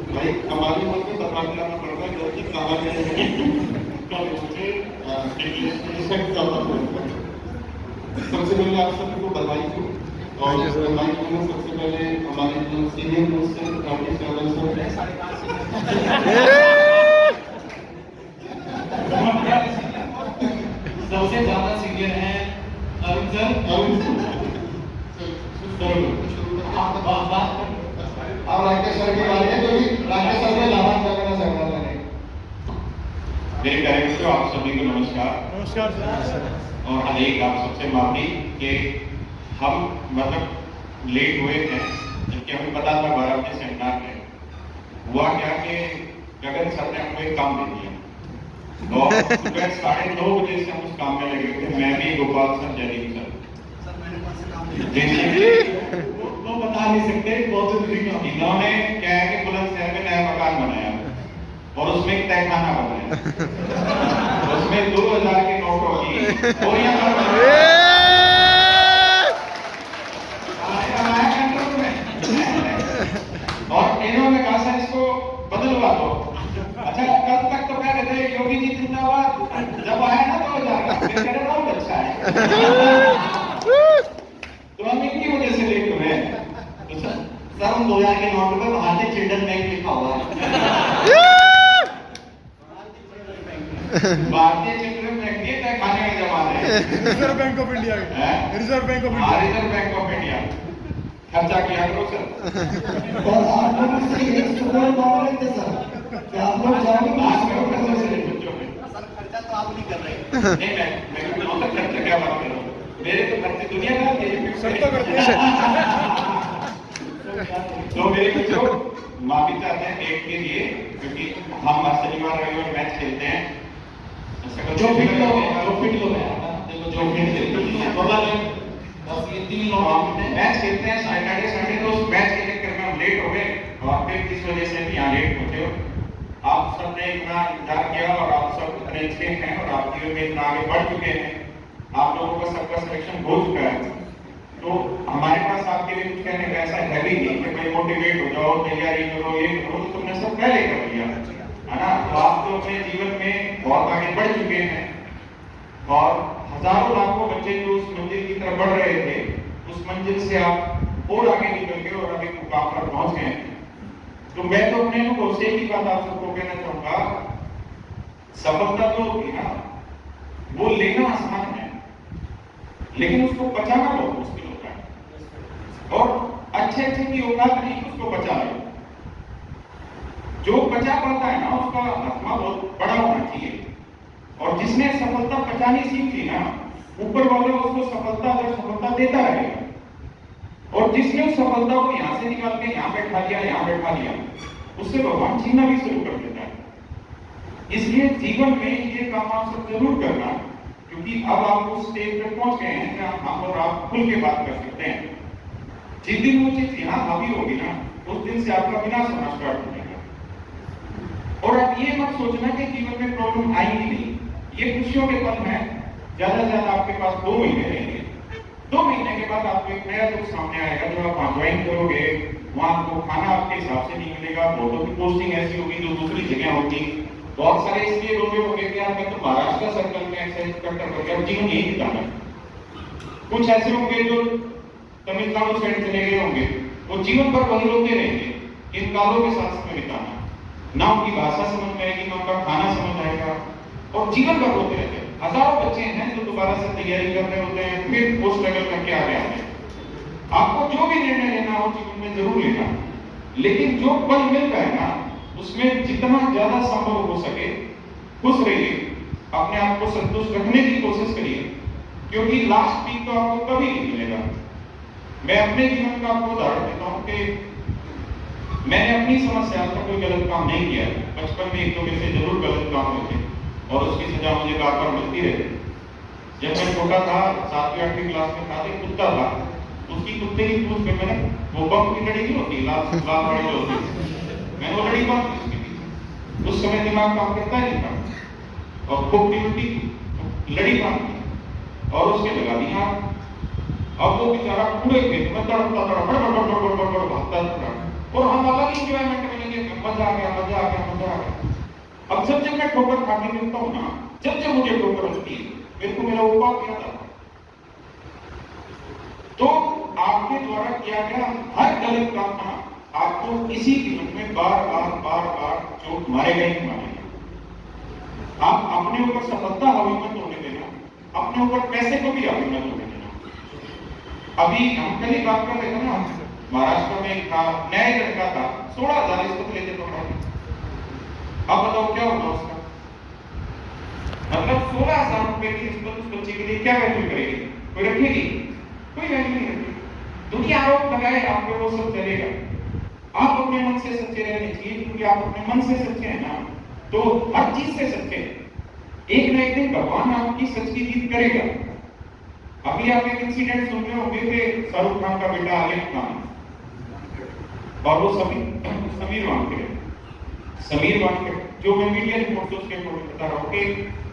भाई हमारी मत में बता दिलाना पड़ता है जो कि कहाँ गए कल मुझे रिस्पेक्ट करना पड़ता है। सबसे पहले आप सभी को बधाई हो और बधाई को सबसे पहले हमारे जो सीनियर दोस्त हैं राकेश यादव सर सबसे ज्यादा सीनियर हैं अरुण सर। अब राकेश सर की बारी है, क्योंकि राकेश सर ने लाभांश करना चाहता था। मेरे पेरेंट्स को आप सभी को नमस्कार। नमस्कार सर। और एक आप सबसे माफी कि हम मतलब लेट हुए थे, जबकि हमें पता था 12 बजे सेमिनार में। हुआ क्या कि गगन सर ने हमको एक काम दे दिया और सुबह 9:30 बजे से हम उस काम में लगे थे। मैं भी, गोपाल सर, जयदीप सर। वो बता नहीं सकते, बहुत जरूरी काम। इन्होंने क्या है कि बुलंदशहर में नया मकान बनाया और उसमें एक तहखाना बनाया। उसमें 2000 के नोट होगी और यहाँ और इन्होंने कहा सर इसको बदलवा दो। अच्छा कल तक तो कह रहे थे योगी जी जिंदाबाद, जब आया ना 2000 फिर कह रहे बहुत अच्छा है। तो हम इनकी वजह से लेट हुए हैं। तो सर उन 2000 के नोट पे भारतीय चिल्ड्रन बैंक लिखा हुआ है। भारतीय चिल्ड्रन बैंक ये तहखाने में जमा है। Reserve bank of India. Reserve bank of India. Reserve bank of India खर्चा किया करो सर। और आप लोग से एक सुपर पावर है सर कि आप लोग जाओगे बात करो खर्चा से बच्चों में। सर खर्चा तो आप नहीं कर रहे। नहीं मैं खर्चा क्या बात कर रहा हूँ, मेरे तो खर्चे दुनिया का सर तो करते हैं। तो मेरे बच्चों माफी चाहते हैं डेट के लिए, क्योंकि हम हर शनिवार रविवार मैच खेलते हैं। जो फिट लो देखो जो फिट बस ये 3 लोग मैच खेलते हैं सैटरडे संडे, तो उस मैच के चक्कर में हम लेट हो गए और फिर इस वजह से भी यहाँ लेट होते हो। आप सबने इतना इंतजार किया और आप सब इतने अच्छे हैं और आप जीवन में इतना आगे बढ़ चुके हैं। आप लोगों का सबका सिलेक्शन हो चुका है, तो हमारे पास आपके लिए कुछ कहने का ऐसा है भी नहीं कि भाई मोटिवेट हो जाओ, तैयारी करो, ये करो, तो तुमने सब पहले कर लिया है ना। तो आप तो अपने जीवन में बहुत आगे बढ़ चुके हैं और हजारों लाखों बच्चे जो उस मंजिल की तरफ बढ़ रहे थे, उस मंजिल से आप और आगे निकल गए और अभी मुकाम पर पहुंच गए। तो मैं तो अपने अनुभव से एक ही बात आप सबको कहना चाहूंगा, सफलता तो होती ना, वो लेना आसान है, लेकिन उसको बचाना बहुत मुश्किल होता है। और अच्छे की औकात नहीं उसको बचा लो। जो बचा पाता है ना, उसका आत्मा बहुत बड़ा होना चाहिए। और जिसने सफलता बचानी सीख ली ना, ऊपर वाले उसको सफलता देता रहेगा। और जिसने उस सफलता को यहाँ से निकाल के यहाँ बैठा लिया, उससे भगवान छीनना भी शुरू कर देता है। इसलिए जीवन में ये काम आप सब जरूर करना क्योंकि अब आप उस स्टेज पे पहुंच गए हैं जहां हम और आप खुल के बात कर सकते हैं। जिस दिन वो चीज यहाँ हावी होगी ना, उस दिन से आपका विनाश होना स्टार्ट हो जाएगा। और आप ये मत सोचना कि जीवन में प्रॉब्लम आएगी नहीं, ये खुशियों के पल में ज्यादा से ज्यादा आपके पास 2 महीने रहेंगे। 2 महीने के बाद आपको एक नया दुख सामने आएगा। जब आप ज्वाइन करोगे, वहां आपको खाना आपके हिसाब से नहीं मिलेगा, फोटो की पोस्टिंग ऐसी होगी जो दूसरी जगह होगी। बहुत सारे इसलिए रोगे होंगे कि आपने तो महाराष्ट्र सर्कल में एक्सरसाइज करके अब जीवन यही बिताना। कुछ ऐसे होंगे जो तमिलनाडु साइड चले गए होंगे, वो जीवन भर वही रोते रहेंगे। इन कालों के साथ समय बिताना, ना उनकी भाषा समझ में आएगी, ना उनका खाना समझ आएगा, और जीवन भर रोते रहते हैं। हजारों बच्चे हैं जो दोबारा से तैयारी कर रहे होते हैं, फिर पोस्ट लेवल करके आगे आते हैं। आपको जो भी निर्णय लेना हो जीवन में जरूर लेना, लेकिन जो पल मिल रहा है ना, उसमें जितना ज्यादा संभव हो सके खुश रहिए, अपने आप को संतुष्ट रखने की कोशिश करिए, क्योंकि लास्ट पीक तो आपको कभी नहीं मिलेगा। मैं अपने जीवन का आपको उदाहरण देता हूँ कि मैंने अपनी समस्या पर कोई गलत काम नहीं किया। बचपन में 1-2 में से जरूर गलत काम हुए थे और उसकी सजा मुझे बार बार मिलती रही। जब मैं छोटा था, 7वीं-8वीं क्लास में था, एक कुत्ता था, उसकी कुत्ते की पूंछ पे मैंने वो बम की लड़ी नहीं होती, लाल लड़ी जो होती है, मैंने वो लड़ी बांध दी उसके पीछे। उस समय दिमाग काम करता ही नहीं था, और खोपड़ी उल्टी लड़ी बांध दी और उसके लगा दी आग। अब वो बेचारा पूरे खेत में तड़पता तड़पड़ भागता था, और हम अलग इंजॉयमेंट में लगे, मजा आ गया, मजा आ गया, मजा आ गया। अब जब मैं ठोकर खाने मिलता हूँ ना, जब मुझे ठोकर लगती है, मेरे को मेरा उपाय क्या था। तो आपके द्वारा किया गया हर गलत काम ना आपको इसी जीवन में बार बार चोट मारेगा ही मारेगा। आप अपने ऊपर सफलता हावी मत होने देना, अपने ऊपर पैसे को भी हावी मत होने देना। अभी हम कल ही बात कर रहे थे ना, महाराष्ट्र में एक था, नया लड़का था, 16,000 इसको लेते पकड़ा। अब बताओ क्या होगा उसका? मतलब 16,000 रुपए की रिश्वत उस बच्चे के लिए क्या वैल्यू करेगी? कोई रखेगी? कोई वैल्यू नहीं रखेगी। दुनिया आरोप लगाए आप पे, वो सब चलेगा। आप अपने मन से सच्चे रहने चाहिए, क्योंकि आप अपने मन से सच्चे हैं ना, तो हर चीज से सच्चे। एक न एक दिन भगवान आपकी सच की जीत करेगा। अभी आप एक इंसिडेंट सुन रहे होंगे कि शाहरुख खान का बेटा आर्यन खान और वो समीर वानखेड़े, जो मैं मीडिया रिपोर्ट से उसके बता रहा हूँ कि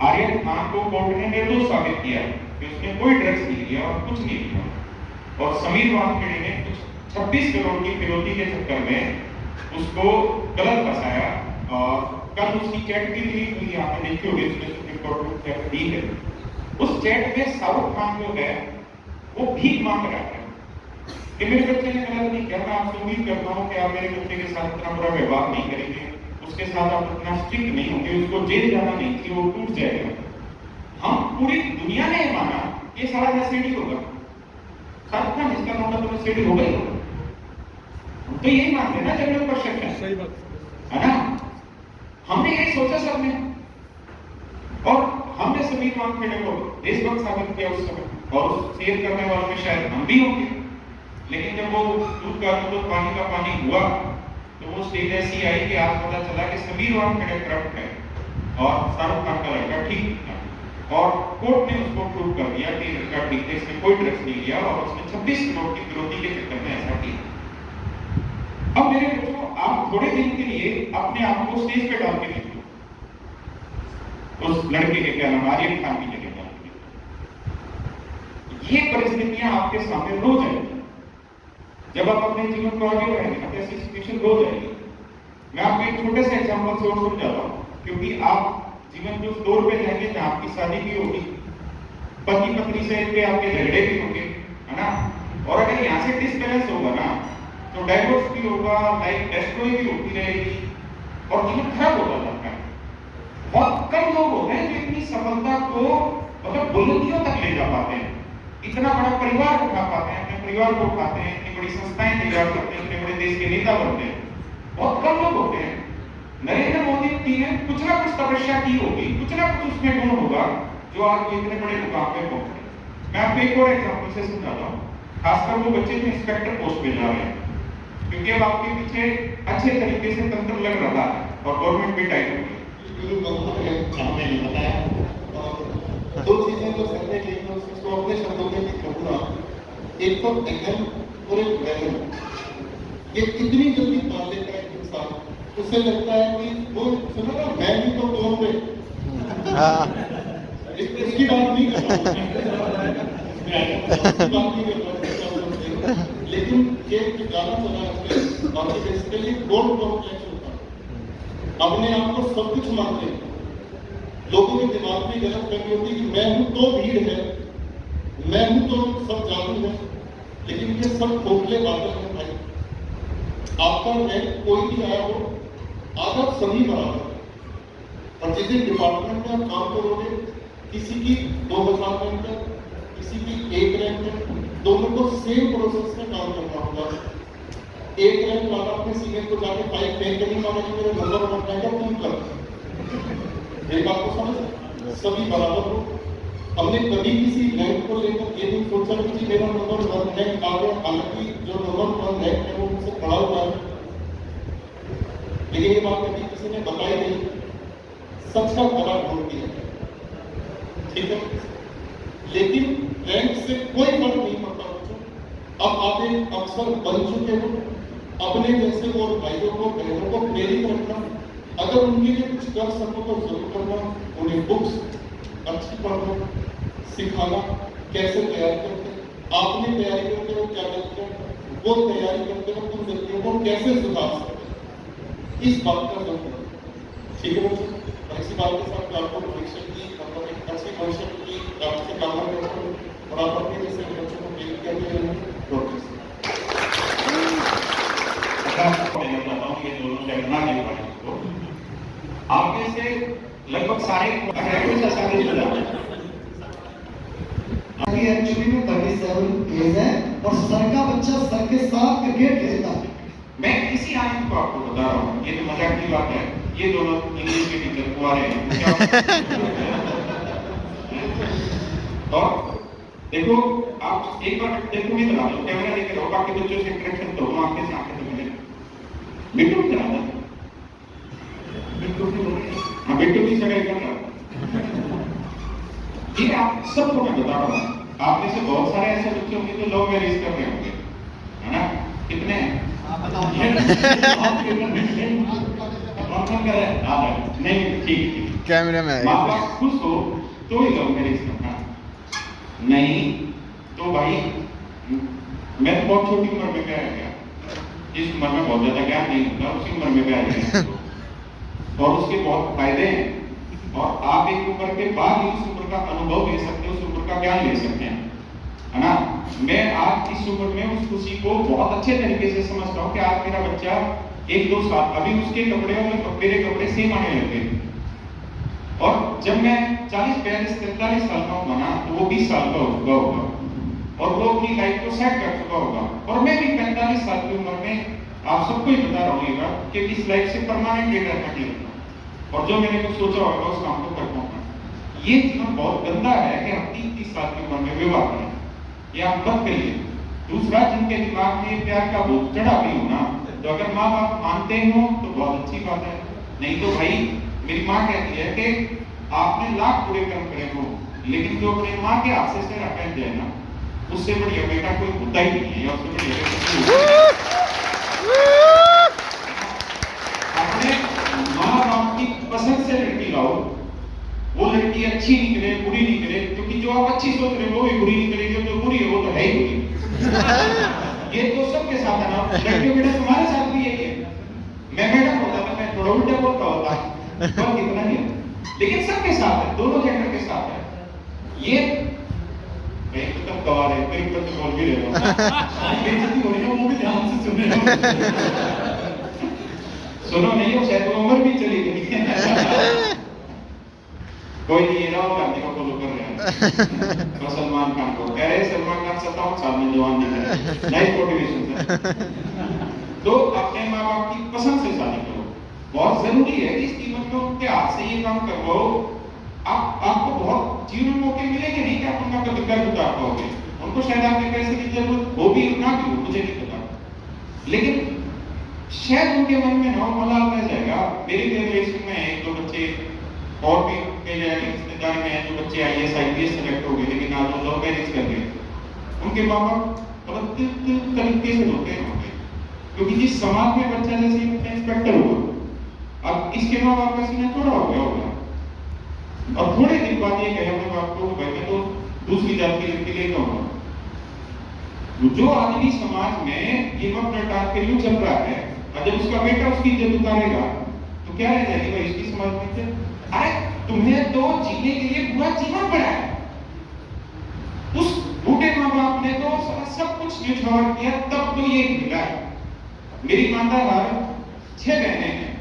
आर्यन खान को कोर्ट ने निर्दोष साबित किया कि उसने कोई ड्रग्स नहीं लिया और कुछ नहीं किया, और समीर वानखेड़े ने कुछ 26 करोड़ की फिरौती के चक्कर में उसको गलत फंसाया। और कल उसकी चैट भी रिलीज हुई, आपने देखी होगी, उसने दी है। उस चैट में शाहरुख खान जो है वो भीख मांग रहा है कि मेरे बच्चे ने गलत नहीं किया, मैं आपसे उम्मीद करता हूँ कि आप मेरे बच्चे के साथ इतना बुरा व्यवहार नहीं करेंगे, उसके साथ आप इतना स्ट्रिक्ट नहीं होंगे, उसको जेल जाना नहीं चाहिए, वो टूट जाएगा। हम पूरी दुनिया ने माना ये सारा नशेड़ी होगा, शाहरुख खान इसका मतलब तो नशेड़ी होगा ही होगा। हम तो यही मानते हैं ना जब मेरे ऊपर शक है, सही बात है ना, हमने यही सोचा सबने, और हमने समीर वानखेड़े को देशभक्त साबित किया उस समय, और उस शेयर करने वालों में शायद हम भी होंगे। लेकिन जब वो दूध का दूध पानी का पानी हुआ, तो वो स्टेज ऐसी आई कि आज पता चला कि समीर वानखेड़े करप्ट है और शाहरुख खान का लड़का ठीक था, और कोर्ट ने उसको प्रूव कर दिया कि लड़का ठीक है, इसने कोई ड्रग्स नहीं लिया और उसने 26 करोड़ की फिरौती के चक्कर में ऐसा किया। अब मेरे बच्चों, आप थोड़े दिन के लिए अपने आप को स्टेज पे डाल के देखो, उस लड़के के क्या नाम, आर्यन खान की जगह डाल के। ये परिस्थितियां आपके सामने रोज आएगी। जब आप अपने जीवन को आगे बढ़ाएंगे ना, ऐसी सिचुएशन रोज आएगी। मैं आपको एक छोटे से एग्जांपल से और समझाता हूँ, क्योंकि आप जीवन के उस दौर पे जाएंगे जहाँ आपकी शादी भी होगी, पति पत्नी से पे आपके झगड़े भी होंगे, है ना, और अगर यहाँ से डिसबैलेंस होगा ना, तो डाइवोर्स भी होगा, लाइफ डिस्ट्रॉय भी होती रहेगी और जीवन खराब होता जाता है। बहुत कम लोग होते हैं जो इतनी सफलता को मतलब बुलंदियों तक ले जा पाते हैं, इतना बड़ा परिवार उठा पाते हैं, अपने परिवार को उठाते हैं, इतनी बड़ी संस्थाएं तैयार करते हैं, इतने बड़े देश के नेता बनते हैं। बहुत कम लोग होते हैं। नरेंद्र मोदी ने कुछ ना कुछ तपस्या की होगी, कुछ ना कुछ उसमें गुण होगा जो आज इतने बड़े मुकाम पे पहुंचे। मैं आपको एक और एग्जांपल से समझाता हूँ, खासकर वो बच्चे जो इंस्पेक्टर पोस्ट पे जा रहे हैं, क्योंकि अब आपके पीछे अच्छे तरीके से तंत्र लग रहा है और गवर्नमेंट भी टाइट हो गई। हमने नहीं बताया, और दो चीजें जो सर ने की तो उसको अपने शब्दों में भी कहूँगा। एक तो एंगल और एक वैगन, ये कितनी जल्दी पाल लेता है इंसान, उससे लगता है कि वो सुनो ना मैं भी तो कौन पे इसकी बात नहीं कर रहा हूँ, लेकिन ये जो गाना चला है बाकी बेसिकली गोल्ड कॉम्प्लेक्स होता है, अपने आप को सब कुछ मानते हैं। लोगों के दिमाग में गलत फहमी होती है कि मैं हूं तो भीड़ है, मैं हूं तो सब जादू है, लेकिन ये सब खोखले बातें हैं भाई। आपका रैंक कोई भी आया हो, आधा सभी बराबर है, और जिस डिपार्टमेंट में आप काम करोगे, किसी की 2000 रैंक है, किसी की 1 रैंक है, दोनों को सेम प्रोसेस में काम करना होगा। 1 रैंक वाला अपने सीनियर को जाके 5 फेंक के नहीं माना कि मेरे नंबर 1 रैंक है तुम कर, एक बात को समझ, सभी बराबर हो। हमने कभी किसी रैंक को लेकर ये नहीं सोचा कि मेरा नंबर 1 रैंक आ गया, हालांकि जो नंबर 1 रैंक है वो मुझसे पढ़ा हुआ है, लेकिन ये बात कभी किसी ने बताई नहीं, सच का गला ढूंढती है, ठीक है। लेकिन रैंक से कोई फर्क नहीं पड़ता बच्चों। अब आप एक अफसर बन चुके हो, अपने जैसे और भाइयों को बहनों को प्रेरित रखना, अगर उनके लिए कुछ कर सको तो जरूर करना, उन्हें बुक्स अच्छी पढ़ना, सिखाना, कैसे तैयारी करते हैं, आपने तैयारी करते हो क्या करते हो, वो तैयारी करते हो उन व्यक्तियों को कैसे सुधार सकते हैं, इस बात का जरूर, ठीक है बच्चों। और इसी बात के साथ आपको भविष्य की मतलब एक अच्छी भविष्य की आपसे कामना करता हूँ, और आप अपने जैसे बच्चों को प्रेरित करते रहेंगे। ये दोनों सेमिनार के बारे में आप में से लगभग सारे एक्चुअली में 37 एज है और सर का बच्चा सर के साथ क्रिकेट खेलता है। मैं इसी आनंद को आपको बता रहा हूँ, ये तो मजाक की बात है, ये दोनों इंग्लिश के टीचर को आ रहे हैं। और देखो आप एक बार देखो भी बना लो, कैमरा लेकर रहो, बाकी बच्चों से इंटरेक्शन तो हो, आंखें से आंखें तो मिले। बिट्टू भी करा था, बिट्टू भी सगाई कर रहा। ये आप सबको मैं बता रहा हूँ, आप में से बहुत सारे ऐसे बच्चे होंगे जो लव मैरिज कर रहे होंगे, है ना? कितने हैं? नहीं ठीक, कैमरे में माँ बाप खुश हो तो ही लव मैरिज करना, नहीं तो भाई मैं तो बहुत छोटी उम्र में ब्याह गया, इस उम्र में बहुत ज्यादा ज्ञान नहीं होता, उसी उम्र में ब्याह गया और उसके बहुत फायदे हैं, और आप एक उम्र के बाद ही उस उम्र का अनुभव ले सकते हैं, उस उम्र का ज्ञान ले सकते हैं, है ना? मैं आज इस उम्र में उस खुशी को बहुत अच्छे तरीके से समझता हूँ कि आज मेरा बच्चा 1-2 साल, अभी उसके कपड़े और मेरे कपड़े सेम आने लगे, और जब मैं 40-42-43 साल का होगा ना, तो वो 20 साल का हो चुका होगा और वो अपनी लाइफ को सेट कर चुका होगा, और मैं भी 45 साल की उम्र में आप सबको ही बता रहा हूँ कि इस लाइफ से परमानेंट रिटायरमेंट लेना, और जो मैंने कुछ सोचा होगा उस काम को कर पाऊंगा। ये जीवन बहुत गंदा है कि हम 30-30 साल की उम्र में विवाह करें, ये आप मत करिए। दूसरा, जिनके दिमाग में प्यार का बोझ चढ़ा भी हो ना, तो अगर माँ बाप मानते हो तो बहुत अच्छी बात है, नहीं तो भाई मेरी माँ कहती है कि आपने लाख बुरे कर्म करे हो, लेकिन जो अपने माँ के हाथ से सेहरा पहन जाए ना, उससे बढ़िया बेटा कोई होता ही नहीं है, या उससे बढ़िया अपने माँ बाप की पसंद से लड़की लाओ, वो लड़की अच्छी निकले बुरी निकले, क्योंकि जो आप अच्छी सोच रहे हो वो भी बुरी निकलेगी, जो बुरी है वो तो है ही बुरी। ये तो सबके साथ है ना, लड़कियों बेटा तुम्हारे साथ भी यही है। मैं मैडम होता था, मैं थोड़ा उल्टा बोलता होता, पर इतना नहीं, लेकिन सबके साथ है, दोनों जेंडर के साथ है। ये मैं तो तब गवार है, मेरे ऊपर तो बोल भी रहे हो, बेइज्जती हो रही है, वो भी ध्यान से सुन रहे हो। सुनो नहीं हो, शायद उम्र भी चली गई। कोई नहीं, राहुल गांधी को फॉलो कर रहे हैं तो सलमान खान को कह रहे, सलमान खान 57 साल में जवान दिख रहा है, नाइस मोटिवेशन है। तो अपने माँ बाप की पसंद से शादी करो, बहुत जरूरी है कि इस जीवन को के हाथ से ये काम करवाओ। आपको बहुत जीवन मौके मिलेंगे नहीं कि आप उनका कदर उतार पाओगे, उनको शायद आपके पैसे की जरूरत हो भी ना भी हो, मुझे नहीं पता, लेकिन शायद उनके मन में ना मलाल रह जाएगा। मेरे जनरेशन में 1-2 बच्चे और भी मेरे रिश्तेदार में हैं जो बच्चे IAS IPS सेलेक्ट हो गए लेकिन आज वो लव मैरिज कर गए, उनके माँ बाप तरीके से होते हैं वहाँ पे, क्योंकि जिस समाज में बच्चा जैसे इंस्पेक्टर हुआ, अब इसके माँ बाप का सीना थोड़ा हो गया होगा, और थोड़े दिन बाद ये कहे अपने बाप को भाई मैं तो दूसरी जात की लड़की लेता हूँ। जो आदमी समाज में ये वक्त टाट के यूं चल रहा है, और जब उसका बेटा उसकी इज्जत उतारेगा तो क्या रह जाएगी भाई इसकी समाज में इज्जत? अरे तुम्हें तो जीने के लिए पूरा जीवन पड़ा है, उस बूढ़े माँ बाप ने तो सब कुछ निछावर किया तब तो ये मिला है। मेरी माता 6 बहनें हैं,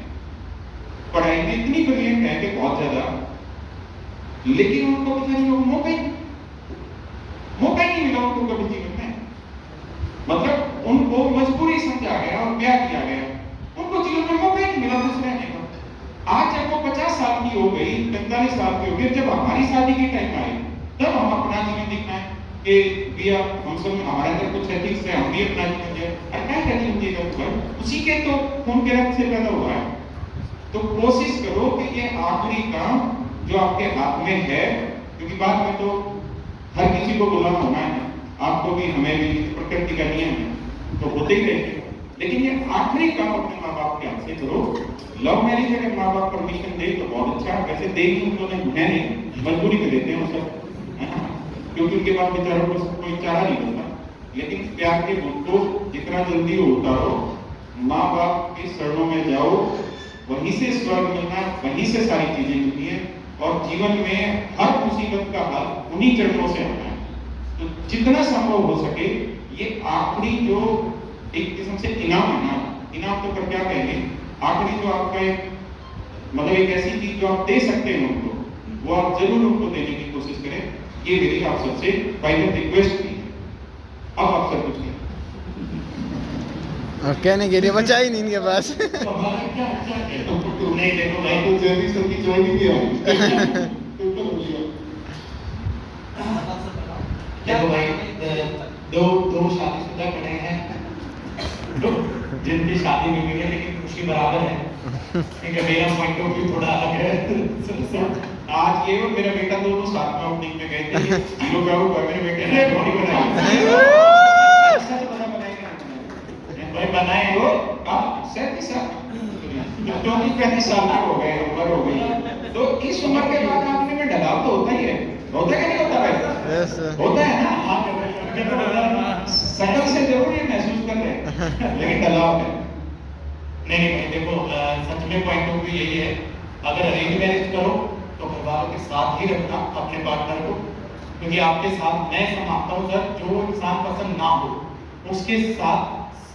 पढ़ाई में इतनी ब्रिलियंट है कि बहुत ज्यादा, लेकिन उनको बेचारी लोग मौका ही नहीं मिला उनको कभी जीवन में। मतलब उनको मजबूरी समझा गया और प्यार किया गया, उनको जीवन में मौका ही नहीं मिला कुछ रहने का। आज जब वो 50 साल की हो गई, 45 साल की हो गई, जब हमारी शादी की टाइम आई तब हम अपना जीवन दिखना है कि भैया हम सब हमारे अंदर कुछ एथिक्स है, हम भी अपना जीवन जिए। अरे क्या कहती होती है उसी के तो खून के रक्त से पैदा हुआ है। तो कोशिश करो कि ये आखिरी काम जो आपके हाथ में है, क्योंकि बाद में तो हर किसी को गुलाम होना है, आपको भी हमें भी, प्रकृति का नियम है तो होते ही रहेंगे, लेकिन ये आखिरी काम अपने माँ बाप के हाथ से करो। लव मैरिज अगर माँ बाप परमिशन दे तो बहुत अच्छा, वैसे देगी उन्होंने है नहीं, मजबूरी में देते हैं सब, है ना, क्योंकि उनके बाद बेचारों को कोई चारा नहीं होता। लेकिन प्यार के भूत को जितना जल्दी हो उतारो, माँ बाप के शरणों में जाओ, वहीं से स्वर्ग मिलना, वहीं से सारी चीजें मिलती है, और जीवन में हर मुसीबत का हल उन्हीं चरणों से होता है। तो जितना संभव हो सके ये आखिरी जो एक किस्म से इनाम है ना, इनाम तो कर क्या कहेंगे, आखिरी जो आपका एक मतलब एक ऐसी चीज जो आप दे सकते हैं उनको, वो आप जरूर उनको देने की कोशिश करें। ये मेरी आप सबसे फाइनल रिक्वेस्ट थी। अब आप सब कुछ और कहने के लिए बचा ही नहीं इनके पास। तो हमारा क्या कहते नहीं देखो भाई, तो जैसी सबकी ज्वाइनिंग किया देखो भाई, दो शादीशुदा खड़े हैं, जिनकी शादी नहीं हुई है लेकिन खुशी बराबर है, ठीक है। मेरा पॉइंट ऑफ व्यू थोड़ा अलग है। आज ये और मेरा बेटा दोनों साथ में ओपनिंग में गए थे, हीरो का हुआ मेरे बेटे ने बॉडी बनाई, अच्छा से बना बनाएगा भाई, बनाए हो आप 37 साल, 35 साल के हो गए, उम्र हो गई, तो इस उम्र के बाद आदमी में ढलाव तो होता ही है, होता है कि नहीं होता भाई? होता है ना, सकल से जरूर ये महसूस कर रहे हैं, लेकिन ढलाव है। नहीं भाई देखो, सच में पॉइंट ऑफ व्यू यही है, अगर अरेंज मैरिज करो तो घर वालों के साथ ही रखना अपने पार्टनर को, क्योंकि आपके साथ मैं समझता हूँ सर, जो इंसान पसंद ना हो उसके साथ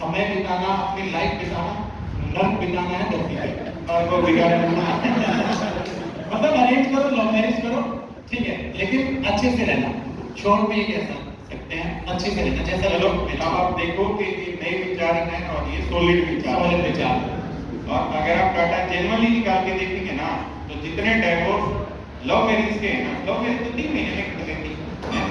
समय बिताना, अपनी लाइफ बिताना, नर्क बिताना है धरती पे, और वो बिगाड़े मतलब अरेंज करो, लव मैरिज करो, ठीक है, लेकिन अच्छे से रहना। शॉर्ट में ये कह सकते हैं, अच्छे से रहना। जैसा चलो आप देखो कि नए विचार हैं और ये सॉलिड विचार, और अगर आप डाटा जेन्युइनली निकाल के देखेंगे ना, तो जितने डाइवोर्स लव मैरिज के हैं ना, लव मैरिज तो 3 महीने में कर देती है,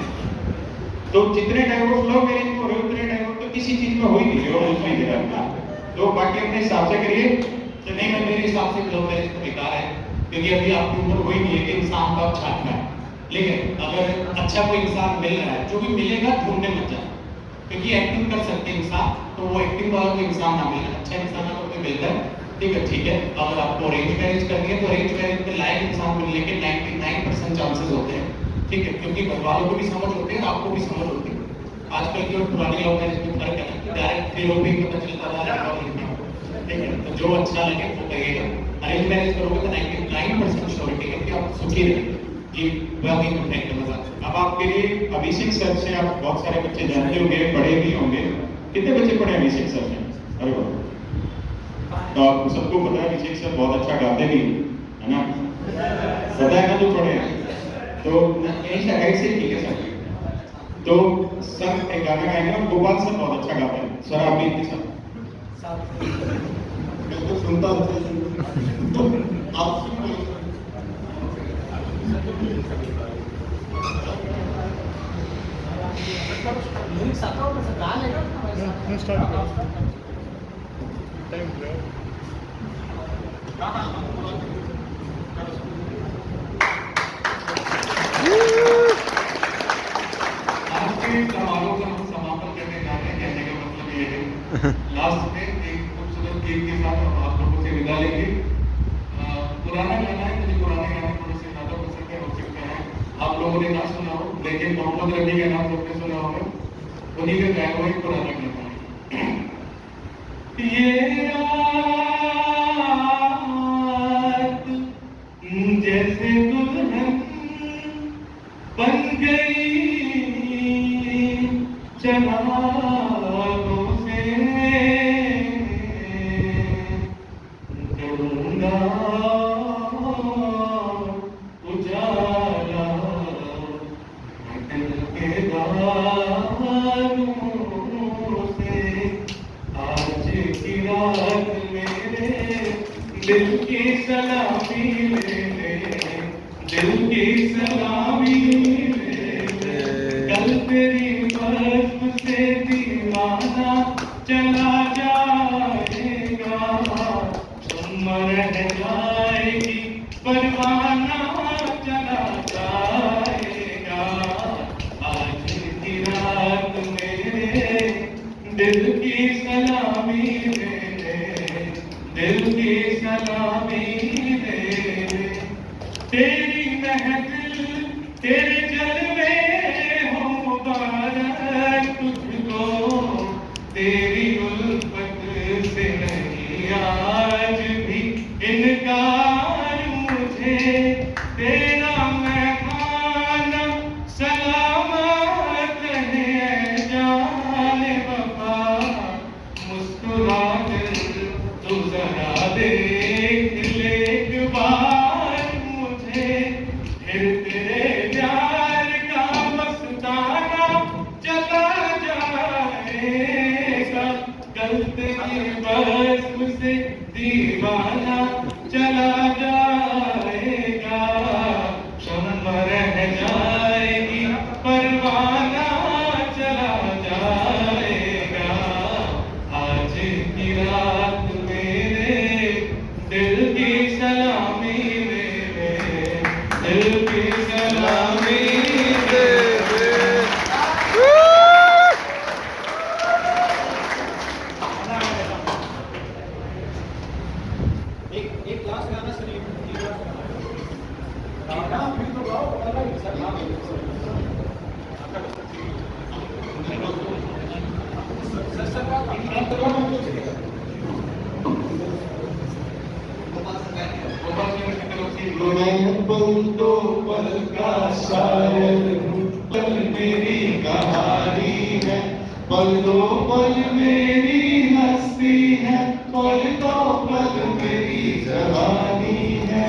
तो जितने डाइवोर्स लव मैरिज हो रहे उतने डाइवोर्स तो किसी चीज में हो ही नहीं रहे, और उसमें दे रहा। तो बाकी अपने हिसाब से करिए। तो नहीं, मैं मेरे हिसाब से लव मैरिज तो बेकार है, क्योंकि अभी आपकी उम्र हुई नहीं है कि इंसान का छाटना है। लेकिन अगर अच्छा कोई इंसान मिल रहा है, जो भी मिलेगा ढूंढने मत जाए, क्योंकि एक्टिंग कर सकते हैं इंसान, तो वो एक्टिंग वाला कोई इंसान ना मिले, अच्छा इंसान अगर कोई मिलता है ठीक है। अगर आपको अरेंज मैरिज करनी है तो अरेंज मैरिज में लायक इंसान मिलने के 99% चांसेस होते हैं, ठीक है, क्योंकि घर वालों को भी समझ होती है, आपको भी समझ होती है। आजकल की और पुरानी लव मैरिज में फर्क है कि डायरेक्ट फिर वो भी पता चलता था, ठीक है, तो जो अच्छा लगे वो करिएगा। अरेंज मैरिज करोगे तो 99% श्योरिटी है कि आप सुखी रहेंगे, कि बाकी कुछ नहीं करना। अब आपके लिए अभिषेक सर से आप बहुत सारे बच्चे जानते होंगे, पढ़े भी होंगे। कितने बच्चे पढ़े अभिषेक सर से? अरे वाह, तो आपको सबको पता है अभिषेक सर बहुत अच्छा गाते भी है ना, पता है ना जो पढ़े हैं, तो यही शायद से ठीक है सर। तो सर एक गाना गाएंगे और गोपाल सर बहुत अच्छा गाते हैं, सर आप भी इनके साथ बिल्कुल सुनता हूँ तो आप पुराना गाना है, मुझे पुराने गाने थोड़े से ज्यादा पसंद है, हो सकता है आप लोगों ने ना सुना हो, लेकिन मोहम्मद रफी का नाम सबने सुना होगा, उन्हीं का गाया हुआ एक पुराना गाना है। ये रात जैसे दुल्हन बन गई चरागों से, करूँगा उजाला दिल के दारों से। आज की रात मेरे दिल की सलामी ले ले, दिल की सलामी ले ले, कल तेरी बज़्म से दीवाना चला जाएगा, तुम रह जाएगी परवाना चला जाएगा। आज की रात मेरे दिल की सलामी ले ले, दिल की सलामी ले ले। तेरी महफिल तेरे जलवे हो मुबारक तुझको, तेरी उल्फत से नहीं आज भी इनकार मुझे, तेरा मेहमान सलामत है जाने वफा, मुस्कुरा कर तू जरा देख ले एक बार मुझे, फिर तेरे प्यार का मस्ताना चला जाएगा, कल तेरी बज़्म से दीवाना चला जाएगा, शम्म रह जाएगी परवाना चला जाएगा। आज की रात मेरे दिल की सलामी ले ले, दिल की सलामी ले ले। एक लास्ट गाना सुनिए। मैं पल दो पल का शायर हूँ, पल मेरी कहानी है, पल दो पल मेरी हस्ती है, पल दो पल मेरी जवानी है।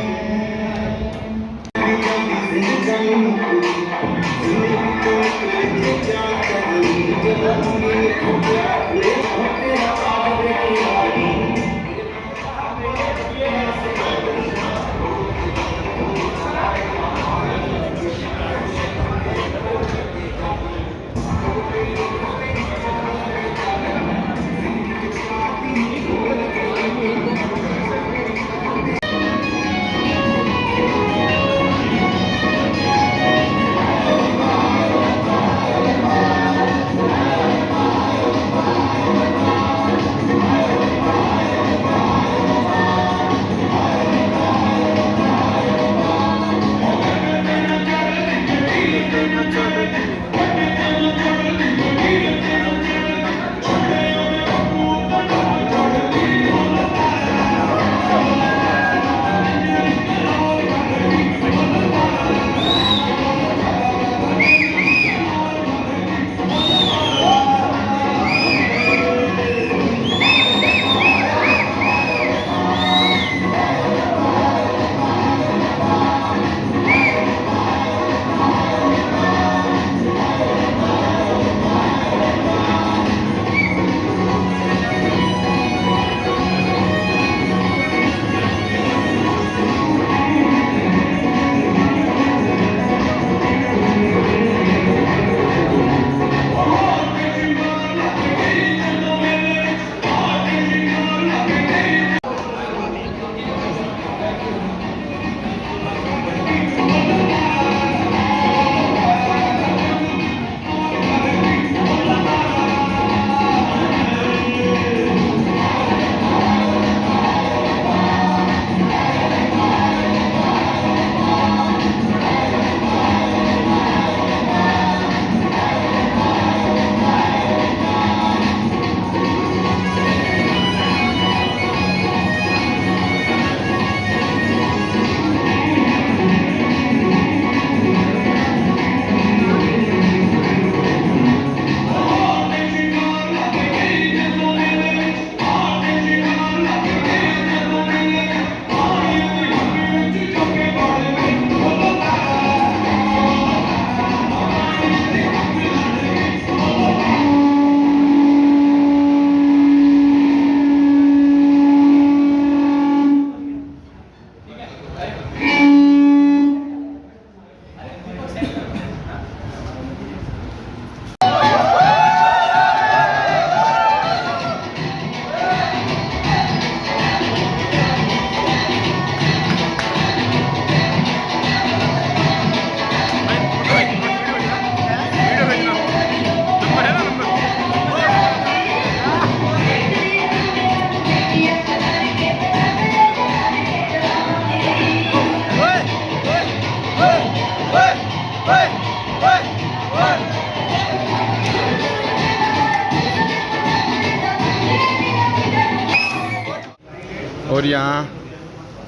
और यहाँ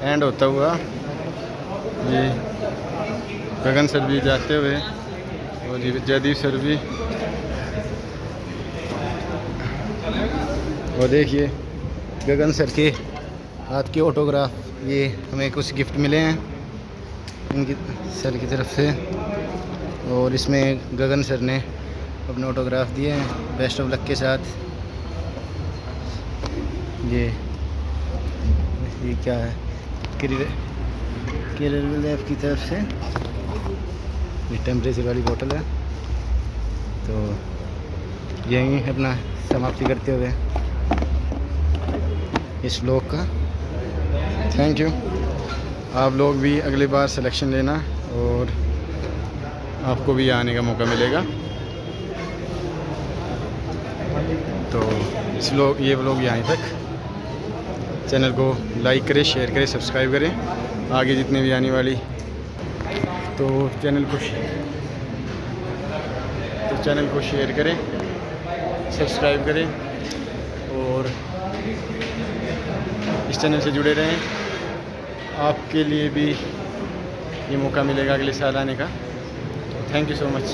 एंड होता हुआ ये गगन सर भी जाते हुए और ये जयदीप सर भी। और देखिए गगन सर के हाथ के ऑटोग्राफ, ये हमें कुछ गिफ्ट मिले हैं इनकी सर की तरफ से। और इसमें गगन सर ने अपने ऑटोग्राफ दिए हैं बेस्ट ऑफ लक के साथ। ये क्या है, केरल लैब की तरफ से ये टेम्परेचर वाली बोतल है। तो यहीं अपना समाप्ति करते हुए इस व्लॉग का थैंक यू। आप लोग भी अगली बार सिलेक्शन लेना और आपको भी आने का मौका मिलेगा। तो ये व्लॉग यहाँ तक। चैनल को लाइक करें, शेयर करें, सब्सक्राइब करें आगे जितने भी आने वाली। तो चैनल को शेयर करें, सब्सक्राइब करें और इस चैनल से जुड़े रहें। आपके लिए भी ये मौका मिलेगा अगले साल आने का। Thank you so much.